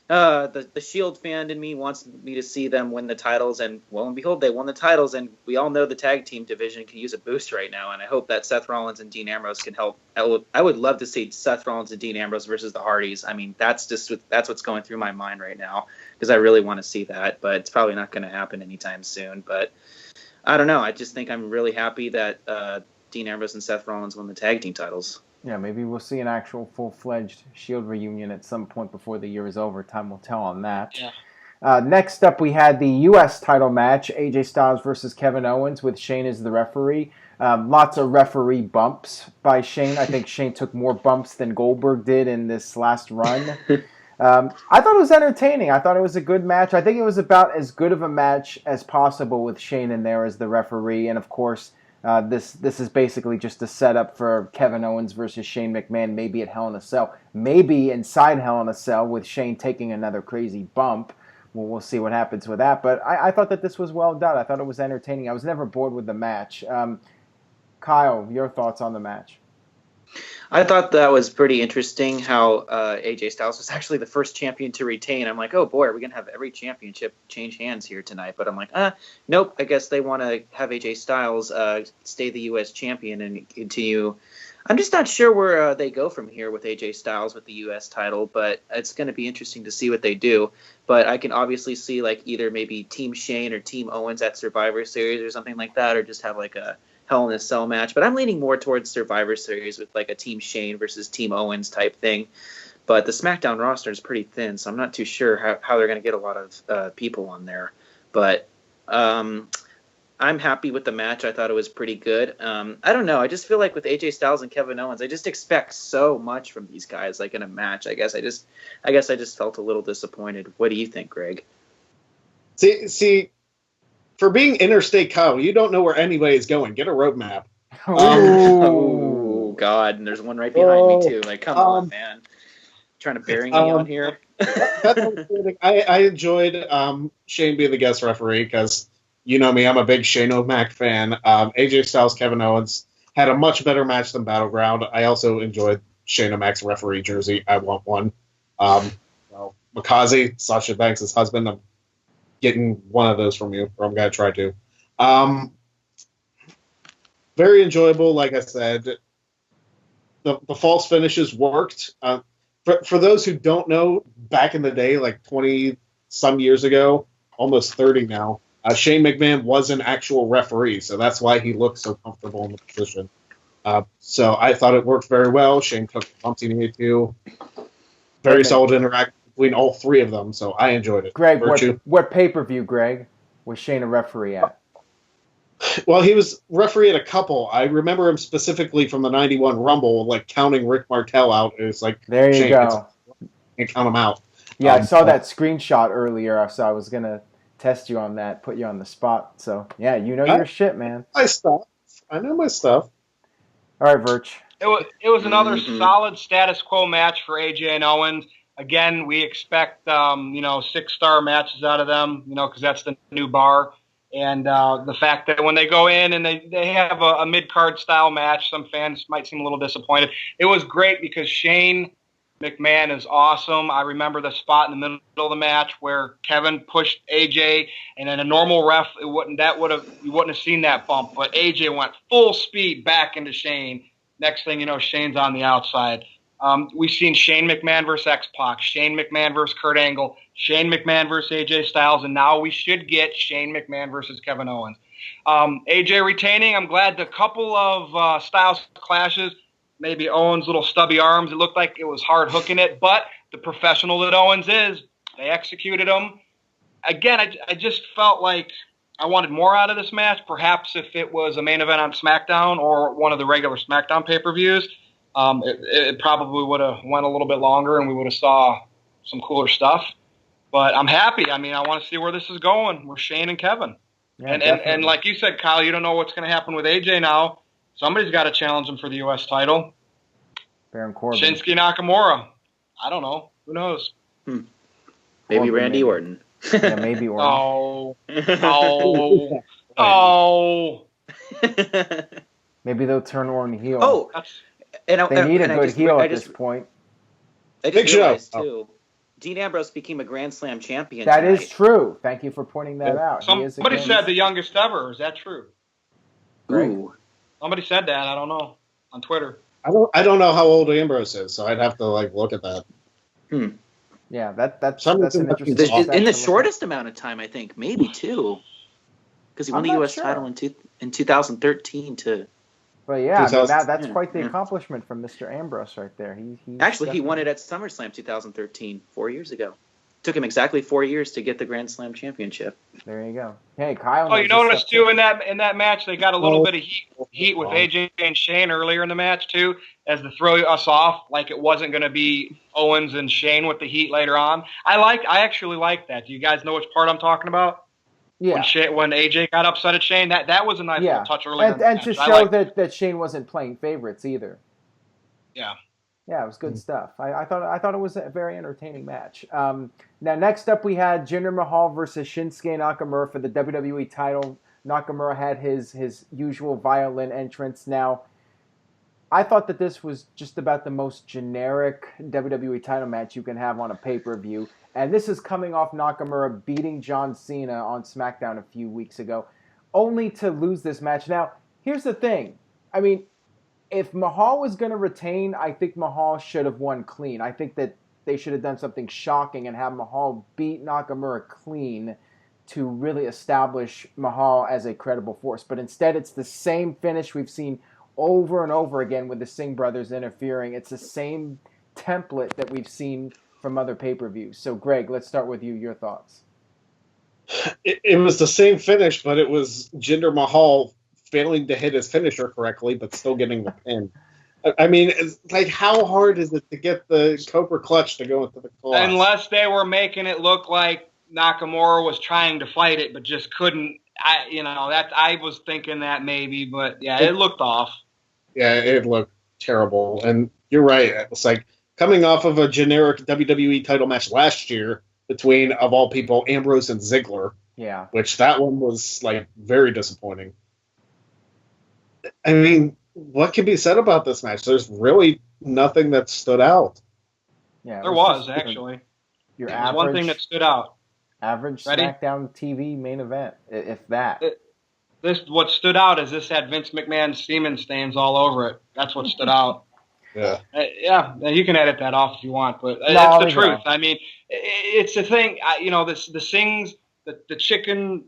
The Shield fan in me wants me to see them win the titles, and lo and behold, they won the titles, and we all know the tag team division can use a boost right now, and I hope that Seth Rollins and Dean Ambrose can help. I would love to see Seth Rollins and Dean Ambrose versus the Hardys. I mean, that's what's going through my mind right now, because I really want to see that, but it's probably not going to happen anytime soon. But I don't know. I just think I'm really happy that Dean Ambrose and Seth Rollins won the tag team titles. Yeah, maybe we'll see an actual full-fledged Shield reunion at some point before the year is over. Time will tell on that. Yeah. Next up, we had the U.S. title match, AJ Styles versus Kevin Owens, with Shane as the referee. Lots of referee bumps by Shane. I think Shane took more bumps than Goldberg did in this last run. I thought it was entertaining. I thought it was a good match. I think it was about as good of a match as possible with Shane in there as the referee. And, of course, this is basically just a setup for Kevin Owens versus Shane McMahon, maybe at Hell in a Cell. Maybe inside Hell in a Cell with Shane taking another crazy bump. Well, we'll see what happens with that. But I thought that this was well done. I thought it was entertaining. I was never bored with the match. Kyle, your thoughts on the match? I thought that was pretty interesting how AJ Styles was actually the first champion to retain. I'm like, oh boy, are we going to have every championship change hands here tonight? But I'm like, nope, I guess they want to have AJ Styles stay the U.S. champion and continue I'm just not sure where they go from here with AJ Styles with the U.S. title, but it's going to be interesting to see what they do. But I can obviously see like either maybe Team Shane or Team Owens at Survivor Series or something like that, or just have like a Hell in a Cell match. But I'm leaning more towards Survivor Series with like a Team Shane versus Team Owens type thing. But the SmackDown roster is pretty thin, so I'm not too sure how they're going to get a lot of people on there. But I'm happy with the match. I thought it was pretty good. I don't know. I just feel like with AJ Styles and Kevin Owens, I just expect so much from these guys, like in a match. I guess I just felt a little disappointed. What do you think, Greg? See, for being Interstate Kyle, you don't know where anybody is going. Get a roadmap. Oh God, and there's one right behind me too. Like, come on, man. Trying to bury me on here. I enjoyed Shane being the guest referee because you know me, I'm a big Shane O'Mac fan. AJ Styles, Kevin Owens had a much better match than Battleground. I also enjoyed Shane O'Mac's referee jersey. I want one. Makazi, Sasha Banks' husband, I'm getting one of those from you, or I'm going to try to. Very enjoyable, like I said. The false finishes worked. For those who don't know, back in the day, like 20-some years ago, almost 30 now, Shane McMahon was an actual referee, so that's why he looked so comfortable in the position. So I thought it worked very well. Shane took the bumps he needed to. Very solid interaction between all three of them, so I enjoyed it. Greg, what pay-per-view, Greg, was Shane a referee at? Well, he was referee at a couple. I remember him specifically from the 91 Rumble, like counting Rick Martel out. It was like, there you go. And count him out. Yeah, I saw that screenshot earlier, so I was going to test you on that, put you on the spot. So, yeah, you know your shit, man. I know my stuff. All right, Virch. It was another solid status quo match for AJ and Owens. Again, we expect 6-star matches out of them, because that's the new bar. And the fact that when they go in and they have a mid-card style match, some fans might seem a little disappointed. It was great because Shane McMahon is awesome. I remember the spot in the middle of the match where Kevin pushed AJ, and in a normal ref, you wouldn't have seen that bump. But AJ went full speed back into Shane. Next thing you know, Shane's on the outside. We've seen Shane McMahon versus X-Pac, Shane McMahon versus Kurt Angle, Shane McMahon versus AJ Styles, and now we should get Shane McMahon versus Kevin Owens. AJ retaining, I'm glad the couple of Styles clashes, maybe Owens' little stubby arms, it looked like it was hard hooking it, but the professional that Owens is, they executed him. Again, I just felt like I wanted more out of this match, perhaps if it was a main event on SmackDown or one of the regular SmackDown pay-per-views. It probably would have went a little bit longer and we would have saw some cooler stuff. But I'm happy. I mean, I want to see where this is going with Shane and Kevin. Yeah, and like you said, Kyle, you don't know what's going to happen with AJ now. Somebody's got to challenge him for the U.S. title. Baron Corbin. Shinsuke Nakamura. I don't know. Who knows? Maybe Corbin, Randy Orton. Yeah, maybe Orton. Oh. Maybe they'll turn Orton heel. Oh. They need a good heel at this point. I just realized, too, Dean Ambrose became a Grand Slam champion That tonight. Is true. Thank you for pointing that out. Somebody said the youngest ever. Is that true? Ooh. Somebody said that. I don't know. On Twitter. I don't know how old Ambrose is, so I'd have to look at that. Yeah, that's an interesting fact. In the shortest amount of time, I think. Maybe, too. Because he won the U.S. title in 2013 to... But yeah, I mean, that's quite the accomplishment from Mr. Ambrose right there. He won it at SummerSlam 2013, 4 years ago. Took him exactly 4 years to get the Grand Slam championship. There you go. Hey, Kyle. Oh, you noticed too in that match they got a little bit of heat with AJ and Shane earlier in the match too, as to throw us off like it wasn't going to be Owens and Shane with the heat later on. I actually like that. Do you guys know which part I'm talking about? Yeah. When AJ got upset at Shane, that was a nice little touch earlier. And to show that Shane wasn't playing favorites either. Yeah. Yeah, it was good stuff. I thought it was a very entertaining match. Now, next up we had Jinder Mahal versus Shinsuke Nakamura for the WWE title. Nakamura had his usual violin entrance. Now, I thought that this was just about the most generic WWE title match you can have on a pay-per-view. And this is coming off Nakamura beating John Cena on SmackDown a few weeks ago, only to lose this match. Now, here's the thing. I mean, if Mahal was going to retain, I think Mahal should have won clean. I think that they should have done something shocking and have Mahal beat Nakamura clean to really establish Mahal as a credible force. But instead, it's the same finish we've seen over and over again with the Singh brothers interfering. It's the same template that we've seen from other pay-per-views. So, Greg, let's start with you. Your thoughts. It was the same finish, but it was Jinder Mahal failing to hit his finisher correctly, but still getting the pin. I mean, it's like, how hard is it to get the Cobra Clutch to go into the claw? Unless they were making it look like Nakamura was trying to fight it, but just couldn't. I was thinking that maybe, but yeah, it looked off. Yeah, it looked terrible. And you're right. It's like coming off of a generic WWE title match last year between, of all people, Ambrose and Ziggler. Yeah. Which that one was like very disappointing. I mean, what can be said about this match? There's really nothing that stood out. Yeah, there was actually. Your There's average, one thing that stood out. Average Ready? SmackDown TV main event, if that. What stood out is this had Vince McMahon's semen stains all over it. That's what stood out. Yeah. Yeah, you can edit that off if you want, but No, it's the truth. I mean, it's the thing. The Sings, the chicken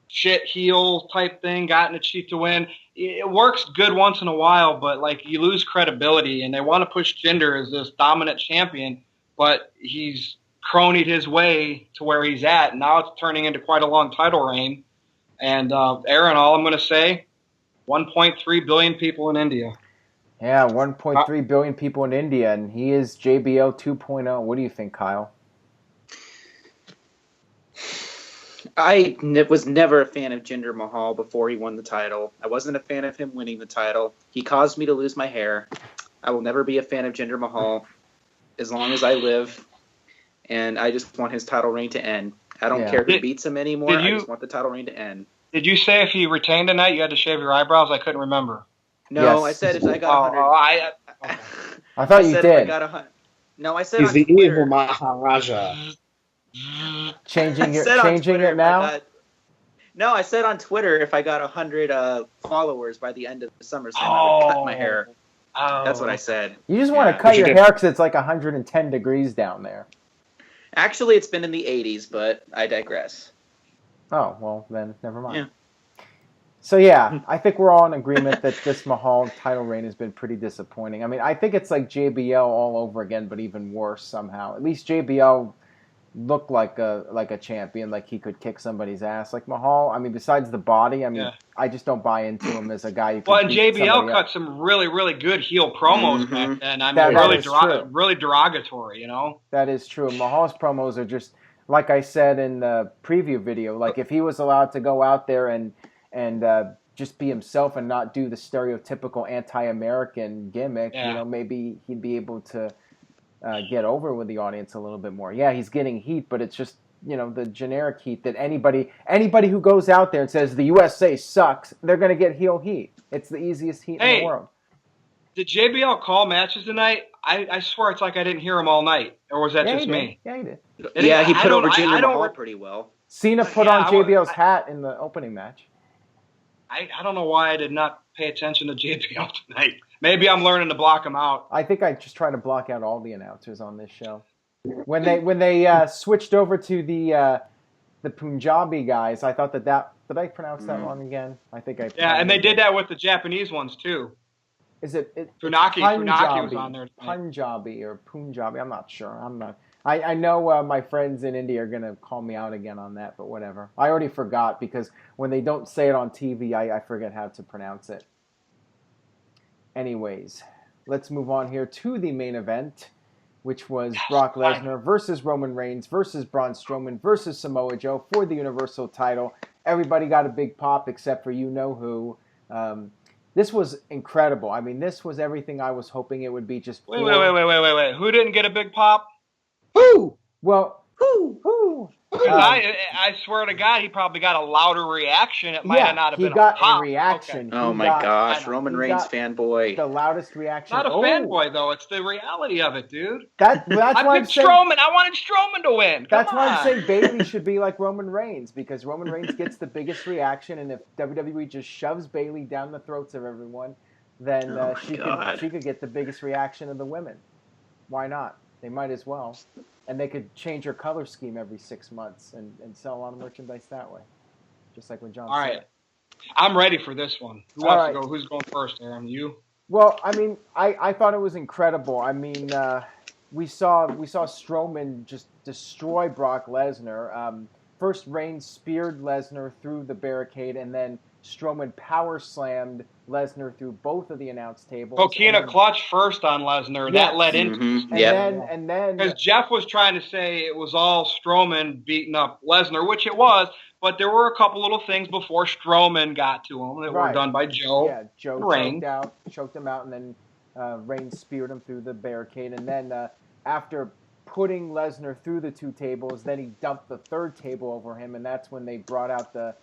shit heel type thing, gotten a cheat to win. It works good once in a while, but like you lose credibility, and they want to push Jinder as this dominant champion, but he's cronied his way to where he's at. And now it's turning into quite a long title reign. And Aaron, all I'm going to say, 1.3 billion people in India. Yeah, 1.3 billion people in India, and he is JBL 2.0. What do you think, Kyle? I was never a fan of Jinder Mahal before he won the title. I wasn't a fan of him winning the title. He caused me to lose my hair. I will never be a fan of Jinder Mahal as long as I live, and I just want his title reign to end. I don't care who beats him anymore. I just want the title reign to end. Did you say if he retained tonight, you had to shave your eyebrows? I couldn't remember. No, Yes. I said if I got 100. I thought you If did. I got 100. No, I said He's on the Twitter. evil Maharaja. Changing I said on it Twitter now? No, I said on Twitter if I got 100 followers by the end of the SummerSlam, I would cut my hair. That's what I said. You just want to cut your hair because it's like 110 degrees down there. Actually, it's been in the 80s, but I digress. Oh, well, then never mind. Yeah. So, yeah, I think we're all in agreement that this Mahal title reign has been pretty disappointing. I mean, I think it's like JBL all over again, but even worse somehow. At least JBL looked like a champion, like he could kick somebody's ass. Like Mahal, I mean, besides the body, I mean, I just don't buy into him as a guy who can Well, and beat JBL somebody cut up. some really, really good heel promos back then. I mean, That is true. really derogatory, you know? That is true. Mahal's promos are just, like I said in the preview video, like if he was allowed to go out there and just be himself and not do the stereotypical anti-American gimmick, you know, maybe he'd be able to get over with the audience a little bit more. Yeah, he's getting heat, but it's just, you know, the generic heat that anybody who goes out there and says the USA sucks, they're going to get heel heat. It's the easiest heat in the world. Did JBL call matches tonight? I swear it's like I didn't hear him all night. Or was that just me? Yeah, he did. Yeah, he put over Jinder Mahal pretty well. Cena put on JBL's hat in the opening match. I don't know why I did not pay attention to JBL tonight. Maybe I'm learning to block him out. I think I just try to block out all the announcers on this show. When they switched over to the Punjabi guys, I thought that did I pronounce that wrong again? I think I. Yeah, and they did that with the Japanese ones too. Is it Funaki? Punjabi, Funaki was on there. Punjabi or Punjabi? I'm not sure. I'm not. I know my friends in India are going to call me out again on that, but whatever. I already forgot because when they don't say it on TV, I forget how to pronounce it. Anyways, let's move on here to the main event, which was Brock Lesnar versus Roman Reigns versus Braun Strowman versus Samoa Joe for the Universal title. Everybody got a big pop except for you-know-who. This was incredible. I mean, this was everything I was hoping it would be. Just wait. Who didn't get a big pop? Who? Well, who? I swear to God, he probably got a louder reaction. It might have not have been he got a pop. a reaction. Okay. Oh my gosh, Roman Reigns fanboy. The loudest reaction. Not a fanboy though. It's the reality of it, dude. That's why I'm saying Strowman. I wanted Strowman to win. That's why I'm saying Bayley should be like Roman Reigns because Roman Reigns gets the biggest reaction, and if WWE just shoves Bayley down the throats of everyone, then Oh my she God. could get the biggest reaction of the women. Why not? They might as well. And they could change her color scheme every 6 months and sell a lot of merchandise that way. Just like when John All Cena. right. I'm ready for this one. Who All wants right. to go? Who's going first, Aaron? You? Well, I mean, I thought it was incredible. I mean, we saw Strowman just destroy Brock Lesnar. First, Reigns speared Lesnar through the barricade, and then Strowman power slammed Lesnar through both of the announce tables. Coquina clutch first on Lesnar. Yes. That led into Mm-hmm. and then because Jeff was trying to say it was all Strowman beating up Lesnar, which it was, but there were a couple little things before Strowman got to him that were done by Joe. Yeah, Joe choked him out, and then Reigns speared him through the barricade, and then after putting Lesnar through the 2 tables, then he dumped the 3rd table over him, and that's when they brought out the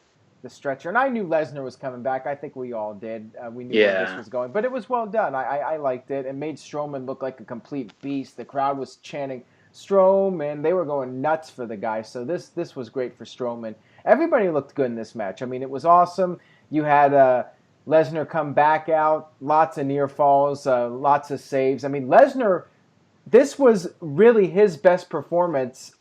stretcher. And I knew Lesnar was coming back. I think we all did. We knew where this was going. But it was well done. I liked it. It made Strowman look like a complete beast. The crowd was chanting, Strowman. They were going nuts for the guy. So this was great for Strowman. Everybody looked good in this match. I mean, it was awesome. You had Lesnar come back out. Lots of near falls. Lots of saves. I mean, Lesnar, this was really his best performance,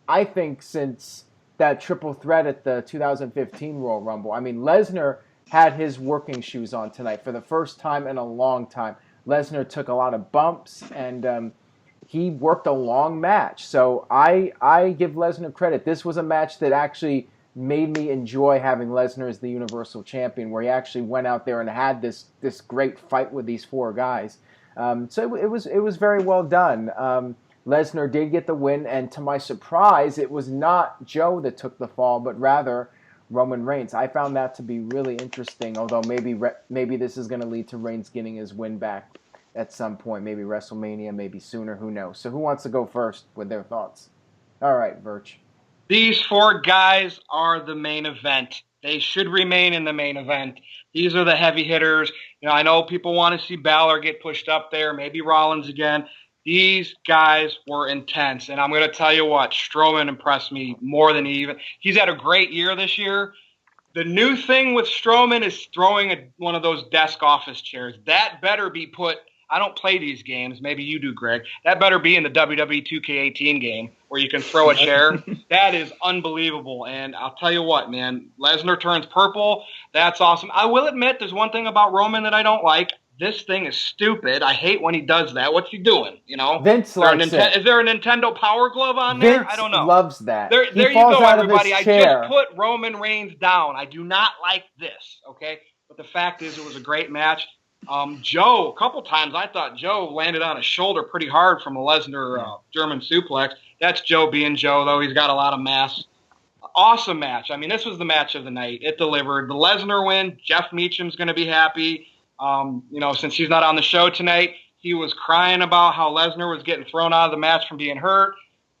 I think, since that triple threat at the 2015 Royal Rumble. I mean, Lesnar had his working shoes on tonight for the first time in a long time. Lesnar took a lot of bumps, and he worked a long match. So I give Lesnar credit. This was a match that actually made me enjoy having Lesnar as the Universal Champion, where he actually went out there and had this great fight with these 4 guys. So it was very well done. Lesnar did get the win, and to my surprise, it was not Joe that took the fall, but rather Roman Reigns. I found that to be really interesting, although maybe this is going to lead to Reigns getting his win back at some point, maybe WrestleMania, maybe sooner, who knows. So who wants to go first with their thoughts? All right, Birch. These 4 guys are the main event. They should remain in the main event. These are the heavy hitters. You know, I know people want to see Balor get pushed up there, maybe Rollins again. These guys were intense, and I'm going to tell you what, Strowman impressed me more than he's had a great year this year. The new thing with Strowman is throwing one of those desk office chairs. That better be put, I don't play these games, maybe you do, Greg. That better be in the WWE 2K18 game where you can throw a chair. That is unbelievable, and I'll tell you what, man, Lesnar turns purple. That's awesome. I will admit there's one thing about Roman that I don't like. This thing is stupid. I hate when he does that. What's he doing? You know, Vince likes it. Is there a Nintendo Power Glove on there? I don't know. Vince loves that. There you falls go, out everybody. Of his I chair. just put Roman Reigns down. I do not like this. Okay, but the fact is, it was a great match. Joe, a couple times I thought Joe landed on his shoulder pretty hard from a Lesnar German suplex. That's Joe being Joe, though. He's got a lot of mass. Awesome match. I mean, this was the match of the night. It delivered. The Lesnar win. Jeff Meacham's going to be happy. Since he's not on the show tonight, he was crying about how Lesnar was getting thrown out of the match from being hurt.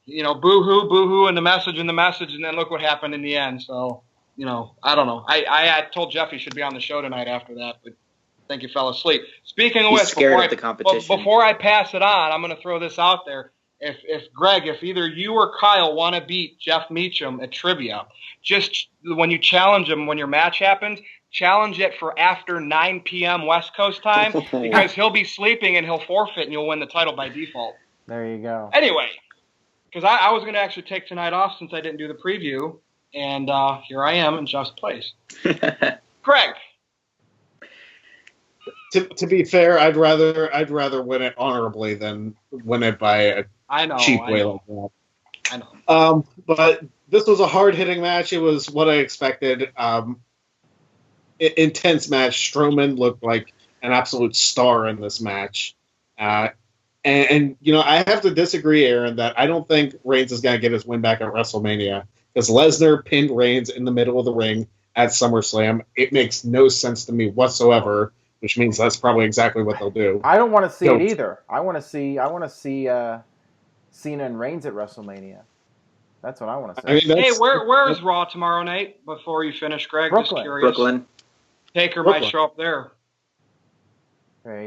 You know, boo-hoo, boo-hoo, and the message, and then look what happened in the end. So, I don't know. I told Jeff he should be on the show tonight after that, but I think he fell asleep. Speaking of which, before I pass it on, I'm going to throw this out there. If Greg, if either you or Kyle want to beat Jeff Meacham at trivia, just when you challenge him when your match happens, challenge it for after 9 p.m. West Coast time, because he'll be sleeping and he'll forfeit and you'll win the title by default. There you go. Anyway, because I was going to actually take tonight off since I didn't do the preview, and here I am in Jeff's place. Greg. To be fair, I'd rather win it honorably than win it by a cheap way like that. I know. But this was a hard-hitting match. It was what I expected. Intense match. Strowman looked like an absolute star in this match. And I have to disagree, Aaron, that I don't think Reigns is going to get his win back at WrestleMania, because Lesnar pinned Reigns in the middle of the ring at SummerSlam. It makes no sense to me whatsoever, which means that's probably exactly what they'll do. I don't want to see it either. I want to see Cena and Reigns at WrestleMania. That's what I want to see. I mean, hey, where is Raw tomorrow night? Before you finish, Greg, Brooklyn. Just curious. Brooklyn. Taker might show up there.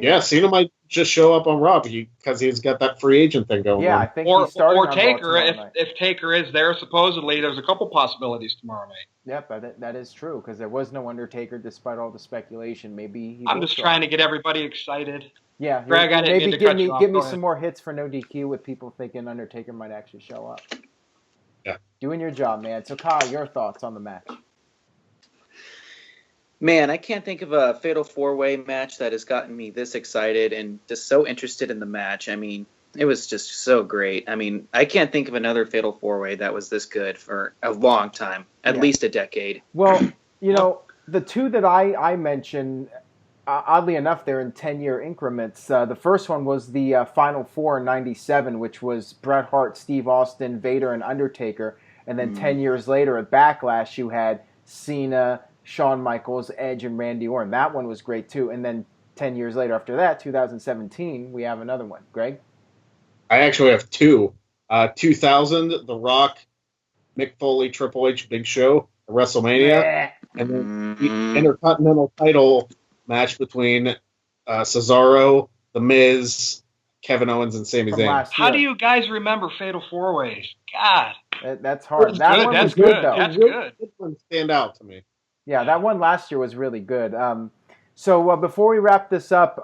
Yeah, Cena might just show up on Raw because he's got that free agent thing going Yeah, on. I think he's starting on Taker. Raw tomorrow night. If Taker is there, supposedly there's a couple possibilities tomorrow night. Yep, that is true because there was no Undertaker despite all the speculation. Maybe I'm just trying to get everybody excited. Yeah, Greg, I didn't maybe mean to cut you off. give me some more hits for No DQ with people thinking Undertaker might actually show up. Yeah, doing your job, man. So, Kyle, your thoughts on the match? Man, I can't think of a Fatal 4-Way match that has gotten me this excited and just so interested in the match. I mean, it was just so great. I mean, I can't think of another Fatal 4-Way that was this good for a long time, at least a decade. Well, you know, the two that I mentioned, oddly enough, they're in 10-year increments. The first one was the Final Four in '97, which was Bret Hart, Steve Austin, Vader, and Undertaker. And then 10 years later at Backlash, you had Cena, Shawn Michaels, Edge, and Randy Orton. That one was great, too. And then 10 years later after that, 2017, we have another one. Greg? I actually have two. 2000, The Rock, Mick Foley, Triple H, Big Show, WrestleMania. And then the Intercontinental title match between Cesaro, The Miz, Kevin Owens, and Sami Zayn. How do you guys remember Fatal 4-Ways? God. That's hard. That one was good, though. That's good. This one stand out to me. Yeah, that one last year was really good. So before we wrap this up,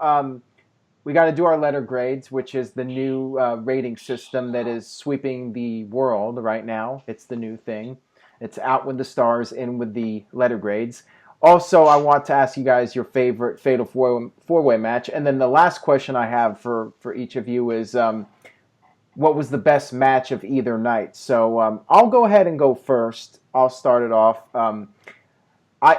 we got to do our letter grades, which is the new rating system that is sweeping the world right now. It's the new thing. It's out with the stars, in with the letter grades. Also, I want to ask you guys your favorite Fatal 4-Way match. And then the last question I have for each of you is, what was the best match of either night? So I'll go ahead and go first. I'll start it off.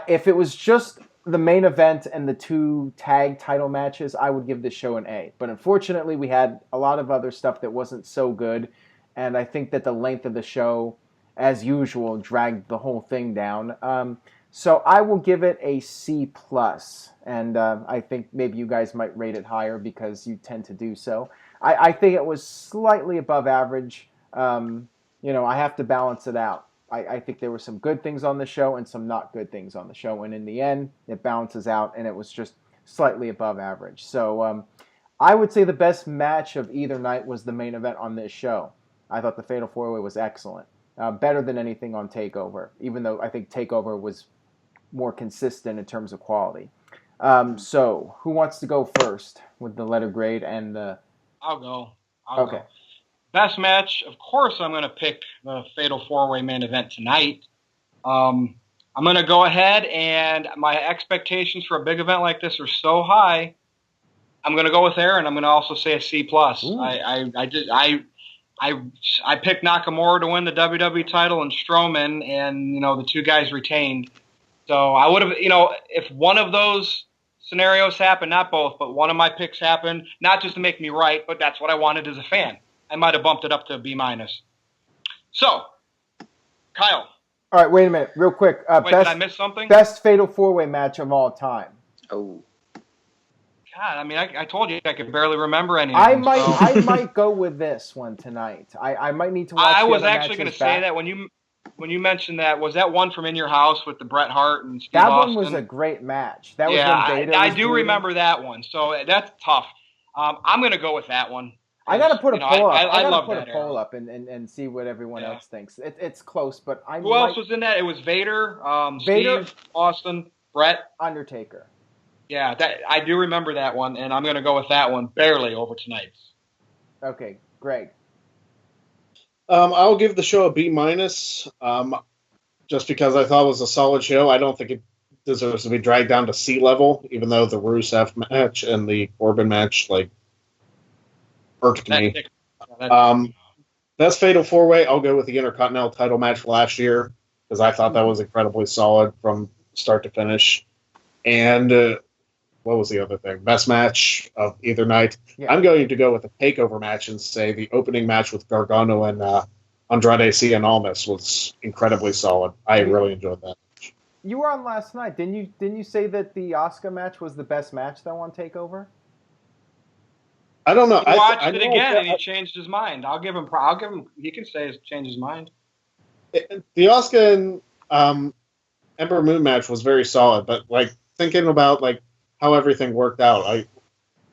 If it was just the main event and the two tag title matches, I would give this show an A. But unfortunately, we had a lot of other stuff that wasn't so good. And I think that the length of the show, as usual, dragged the whole thing down. So I will give it a C+. And I think maybe you guys might rate it higher because you tend to do so. I think it was slightly above average. I have to balance it out. I think there were some good things on the show and some not good things on the show. And in the end, it balances out, and it was just slightly above average. So I would say the best match of either night was the main event on this show. I thought the Fatal 4-Way was excellent. Better than anything on TakeOver, even though I think TakeOver was more consistent in terms of quality. So who wants to go first with the letter grade and the... I'll go. Okay. Best match, of course, I'm going to pick the Fatal 4-Way main event tonight. I'm going to go ahead, and my expectations for a big event like this are so high. I'm going to go with Aaron. I'm going to also say a C+. I picked Nakamura to win the WWE title and Strowman, and the two guys retained. So I would have, if one of those scenarios happened, not both, but one of my picks happened, not just to make me right, but that's what I wanted as a fan. I might have bumped it up to a B-. So, Kyle. All right, wait a minute, real quick. Did I miss something? Best Fatal 4-Way match of all time. Oh. God, I mean, I told you I could barely remember any of I them. might go with this one tonight. I might need to watch I the was other actually going to matches say back. that when you mentioned that, was that one from In Your House with the Bret Hart and Steve That Austin? one was a great match. That was yeah, when Vader I was do bleeding. remember that one. So that's tough. I'm going to go with that one. I got to put a poll up. I got love to put a that poll era. up and see what everyone else thinks. It's close, but Who else was in that? It was Vader, Steve Austin, Bret, Undertaker. Yeah, I do remember that one, and I'm going to go with that one barely over tonight's. Okay, Greg. I'll give the show a B-, just because I thought it was a solid show. I don't think it deserves to be dragged down to C level, even though the Rusev match and the Corbin match irked me. Best Fatal 4-Way, I'll go with the Intercontinental title match last year because I thought that was incredibly solid from start to finish. And what was the other thing? Best match of either night. Yeah. I'm going to go with the TakeOver match and say the opening match with Gargano and Andrade Cien Almas was incredibly solid. I really enjoyed that. You were on last night, didn't you say that the Asuka match was the best match though on TakeOver? I don't know. He watched it again and he changed his mind. I'll give him. He can say he's changed his mind. The Asuka and Ember Moon match was very solid, but thinking about how everything worked out,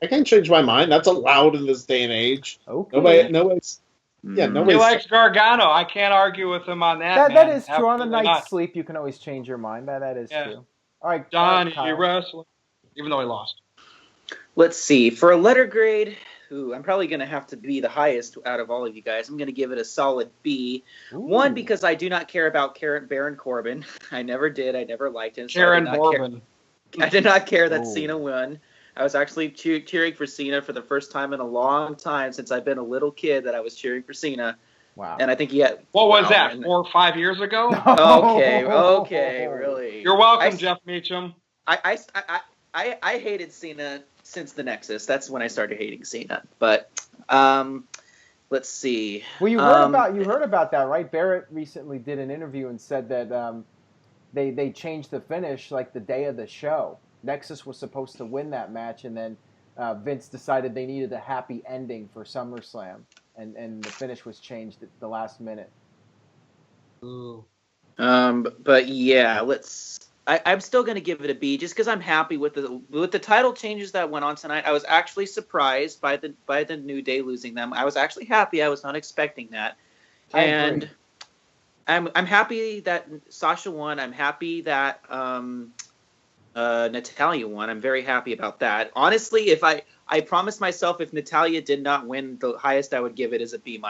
I can change my mind. That's allowed in this day and age. Okay. Nobody's. Yeah, He nobody's. likes Gargano. I can't argue with him on that. That man. is true. On a Absolutely night's not. sleep, you can always change your mind. That is Yeah. true. All right, Johnny Kyle. wrestling, even though he lost. Let's see. For a letter grade, I'm probably going to have to be the highest out of all of you guys. I'm going to give it a solid B. Ooh. One, because I do not care about Baron Corbin. I never did. I never liked him. So Karen Corbin. I did not care that Ooh. Cena won. I was actually cheering for Cena for the first time in a long time since I've been a little kid that I was cheering for Cena. Wow. And I think he had... What was wow, that, and- 4 or 5 years ago? Okay, really. You're welcome, Jeff Meacham. I hated Cena since the Nexus. That's when I started hating Cena. But let's see. Well, you heard about that, right? Barrett recently did an interview and said that they changed the finish like the day of the show. Nexus was supposed to win that match, and then Vince decided they needed a happy ending for SummerSlam, and the finish was changed at the last minute. Ooh. But yeah, I'm still going to give it a B just because I'm happy with the title changes that went on tonight. I was actually surprised by the New Day losing them. I was actually happy. I was not expecting that. And I'm happy that Sasha won. I'm happy that Natalya won. I'm very happy about that. Honestly, if I promised myself if Natalya did not win, the highest I would give it is a B-.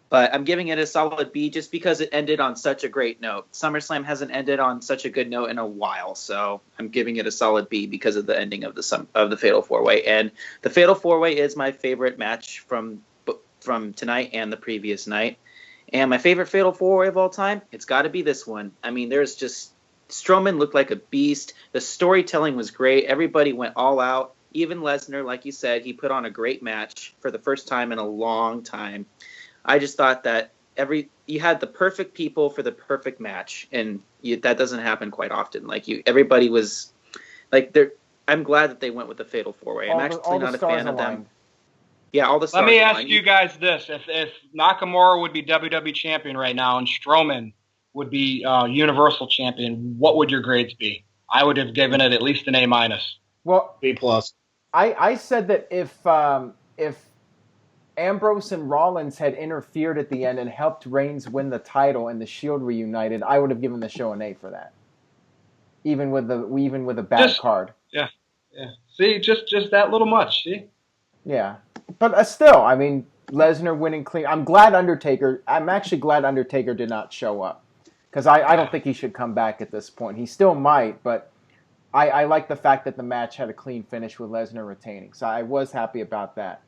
But I'm giving it a solid B just because it ended on such a great note. SummerSlam hasn't ended on such a good note in a while, so I'm giving it a solid B because of the ending of the Fatal 4-Way. And the Fatal 4-Way is my favorite match from tonight and the previous night. And my favorite Fatal 4-Way of all time, it's got to be this one. I mean, there's just Strowman looked like a beast. The storytelling was great. Everybody went all out. Even Lesnar, like you said, he put on a great match for the first time in a long time. I just thought that you had the perfect people for the perfect match, and that doesn't happen quite often. Everybody was like, I'm glad that they went with the Fatal 4-Way. I'm actually not a fan of them. Yeah, all the stars. Let me ask you guys this: if Nakamura would be WWE champion right now and Strowman would be Universal champion, what would your grades be? I would have given it at least an A-. Well, B+. I said that if Ambrose and Rollins had interfered at the end and helped Reigns win the title and the Shield reunited, I would have given the show an A for that. Even with a bad card. Yeah. See, just that little much. See. Yeah, but still, I mean, Lesnar winning clean. I'm actually glad Undertaker did not show up because I don't think he should come back at this point. He still might, but I like the fact that the match had a clean finish with Lesnar retaining. So I was happy about that.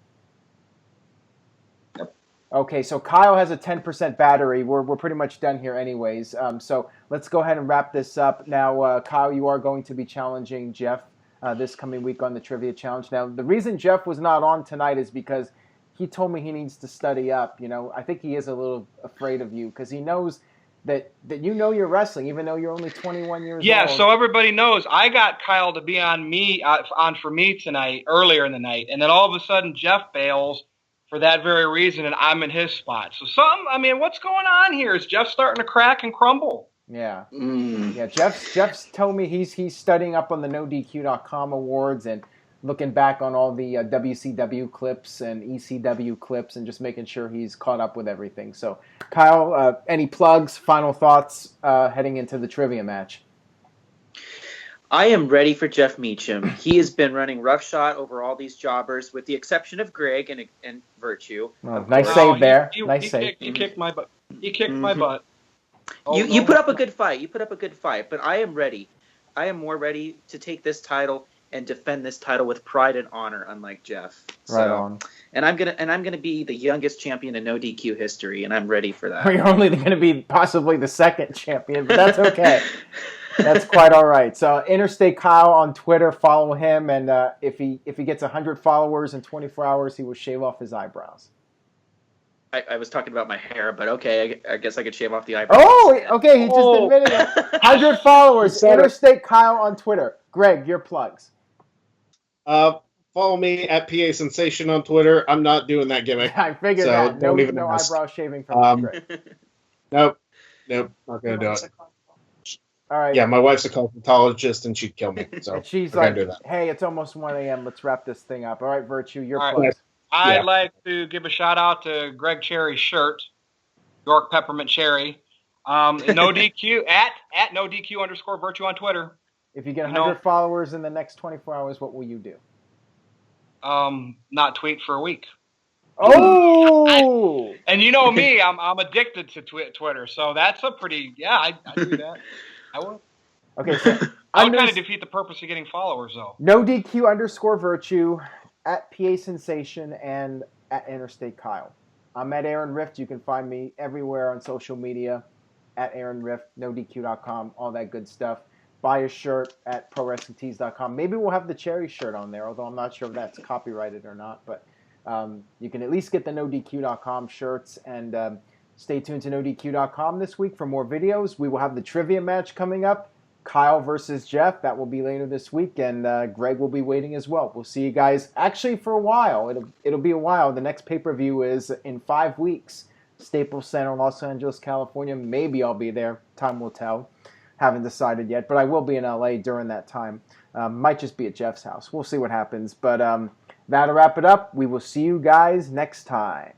Okay, so Kyle has a 10% battery. We're pretty much done here anyways. So let's go ahead and wrap this up. Now, Kyle, you are going to be challenging Jeff this coming week on the Trivia Challenge. Now, the reason Jeff was not on tonight is because he told me he needs to study up. You know, I think he is a little afraid of you because he knows that you know you're wrestling, even though you're only 21 years old. Yeah, so everybody knows I got Kyle to be on for me tonight, earlier in the night, and then all of a sudden Jeff bails for that very reason, and I'm in his spot. So what's going on here? Is Jeff starting to crack and crumble? Yeah. Yeah, Jeff's told me he's studying up on the NoDQ.com awards and looking back on all the WCW clips and ECW clips and just making sure he's caught up with everything. So, Kyle, any plugs, final thoughts heading into the trivia match? I am ready for Jeff Meacham. He has been running roughshod over all these jobbers, with the exception of Greg and Virtue. Oh, nice save there. Nice save. He kicked my butt. He kicked my butt. You put up a good fight. But I am ready. I am more ready to take this title and defend this title with pride and honor, unlike Jeff. Right on. And I'm gonna be the youngest champion in no DQ history, and I'm ready for that. Well, you're only going to be possibly the second champion, but that's okay. That's quite all right. So Interstate Kyle on Twitter, follow him, and if he gets 100 followers in 24 hours, he will shave off his eyebrows. I was talking about my hair, but okay, I guess I could shave off the eyebrows. Oh, okay, he just admitted it. 100 followers, Interstate Kyle on Twitter. Greg, your plugs. Follow me at PA Sensation on Twitter. I'm not doing that gimmick. I figured so that. Don't even no ask. eyebrow shaving from Greg. Nope, not gonna do it. All right. Yeah, my wife's a cosmetologist and she'd kill me. So And she's I can't like, do that. hey, it's almost 1 a.m. Let's wrap this thing up. All right, Virtue, your All right. place. I'd Yeah. like to give a shout out to Greg Cherry's shirt, York Peppermint Cherry. No DQ at no DQ _ Virtue on Twitter. If you get You 100 know- followers in the next 24 hours, what will you do? Not tweet for a week. Oh! And you know me, I'm addicted to Twitter, so that's a pretty I do that. I would. Okay, so I would kind of defeat the purpose of getting followers, though. no DQ _ Virtue at PA Sensation and at Interstate Kyle. I'm at Aaron Rift. You can find me everywhere on social media at Aaron Rift, NoDQ.com, all that good stuff. Buy a shirt at ProWrestlingTees.com. Maybe we'll have the Cherry shirt on there, although I'm not sure if that's copyrighted or not. But you can at least get the NoDQ.com shirts, and stay tuned to NoDQ.com this week for more videos. We will have the trivia match coming up. Kyle versus Jeff. That will be later this week, and Greg will be waiting as well. We'll see you guys actually for a while. It'll be a while. The next pay-per-view is in 5 weeks. Staples Center, Los Angeles, California. Maybe I'll be there. Time will tell. Haven't decided yet, but I will be in LA during that time. Might just be at Jeff's house. We'll see what happens. But that'll wrap it up. We will see you guys next time.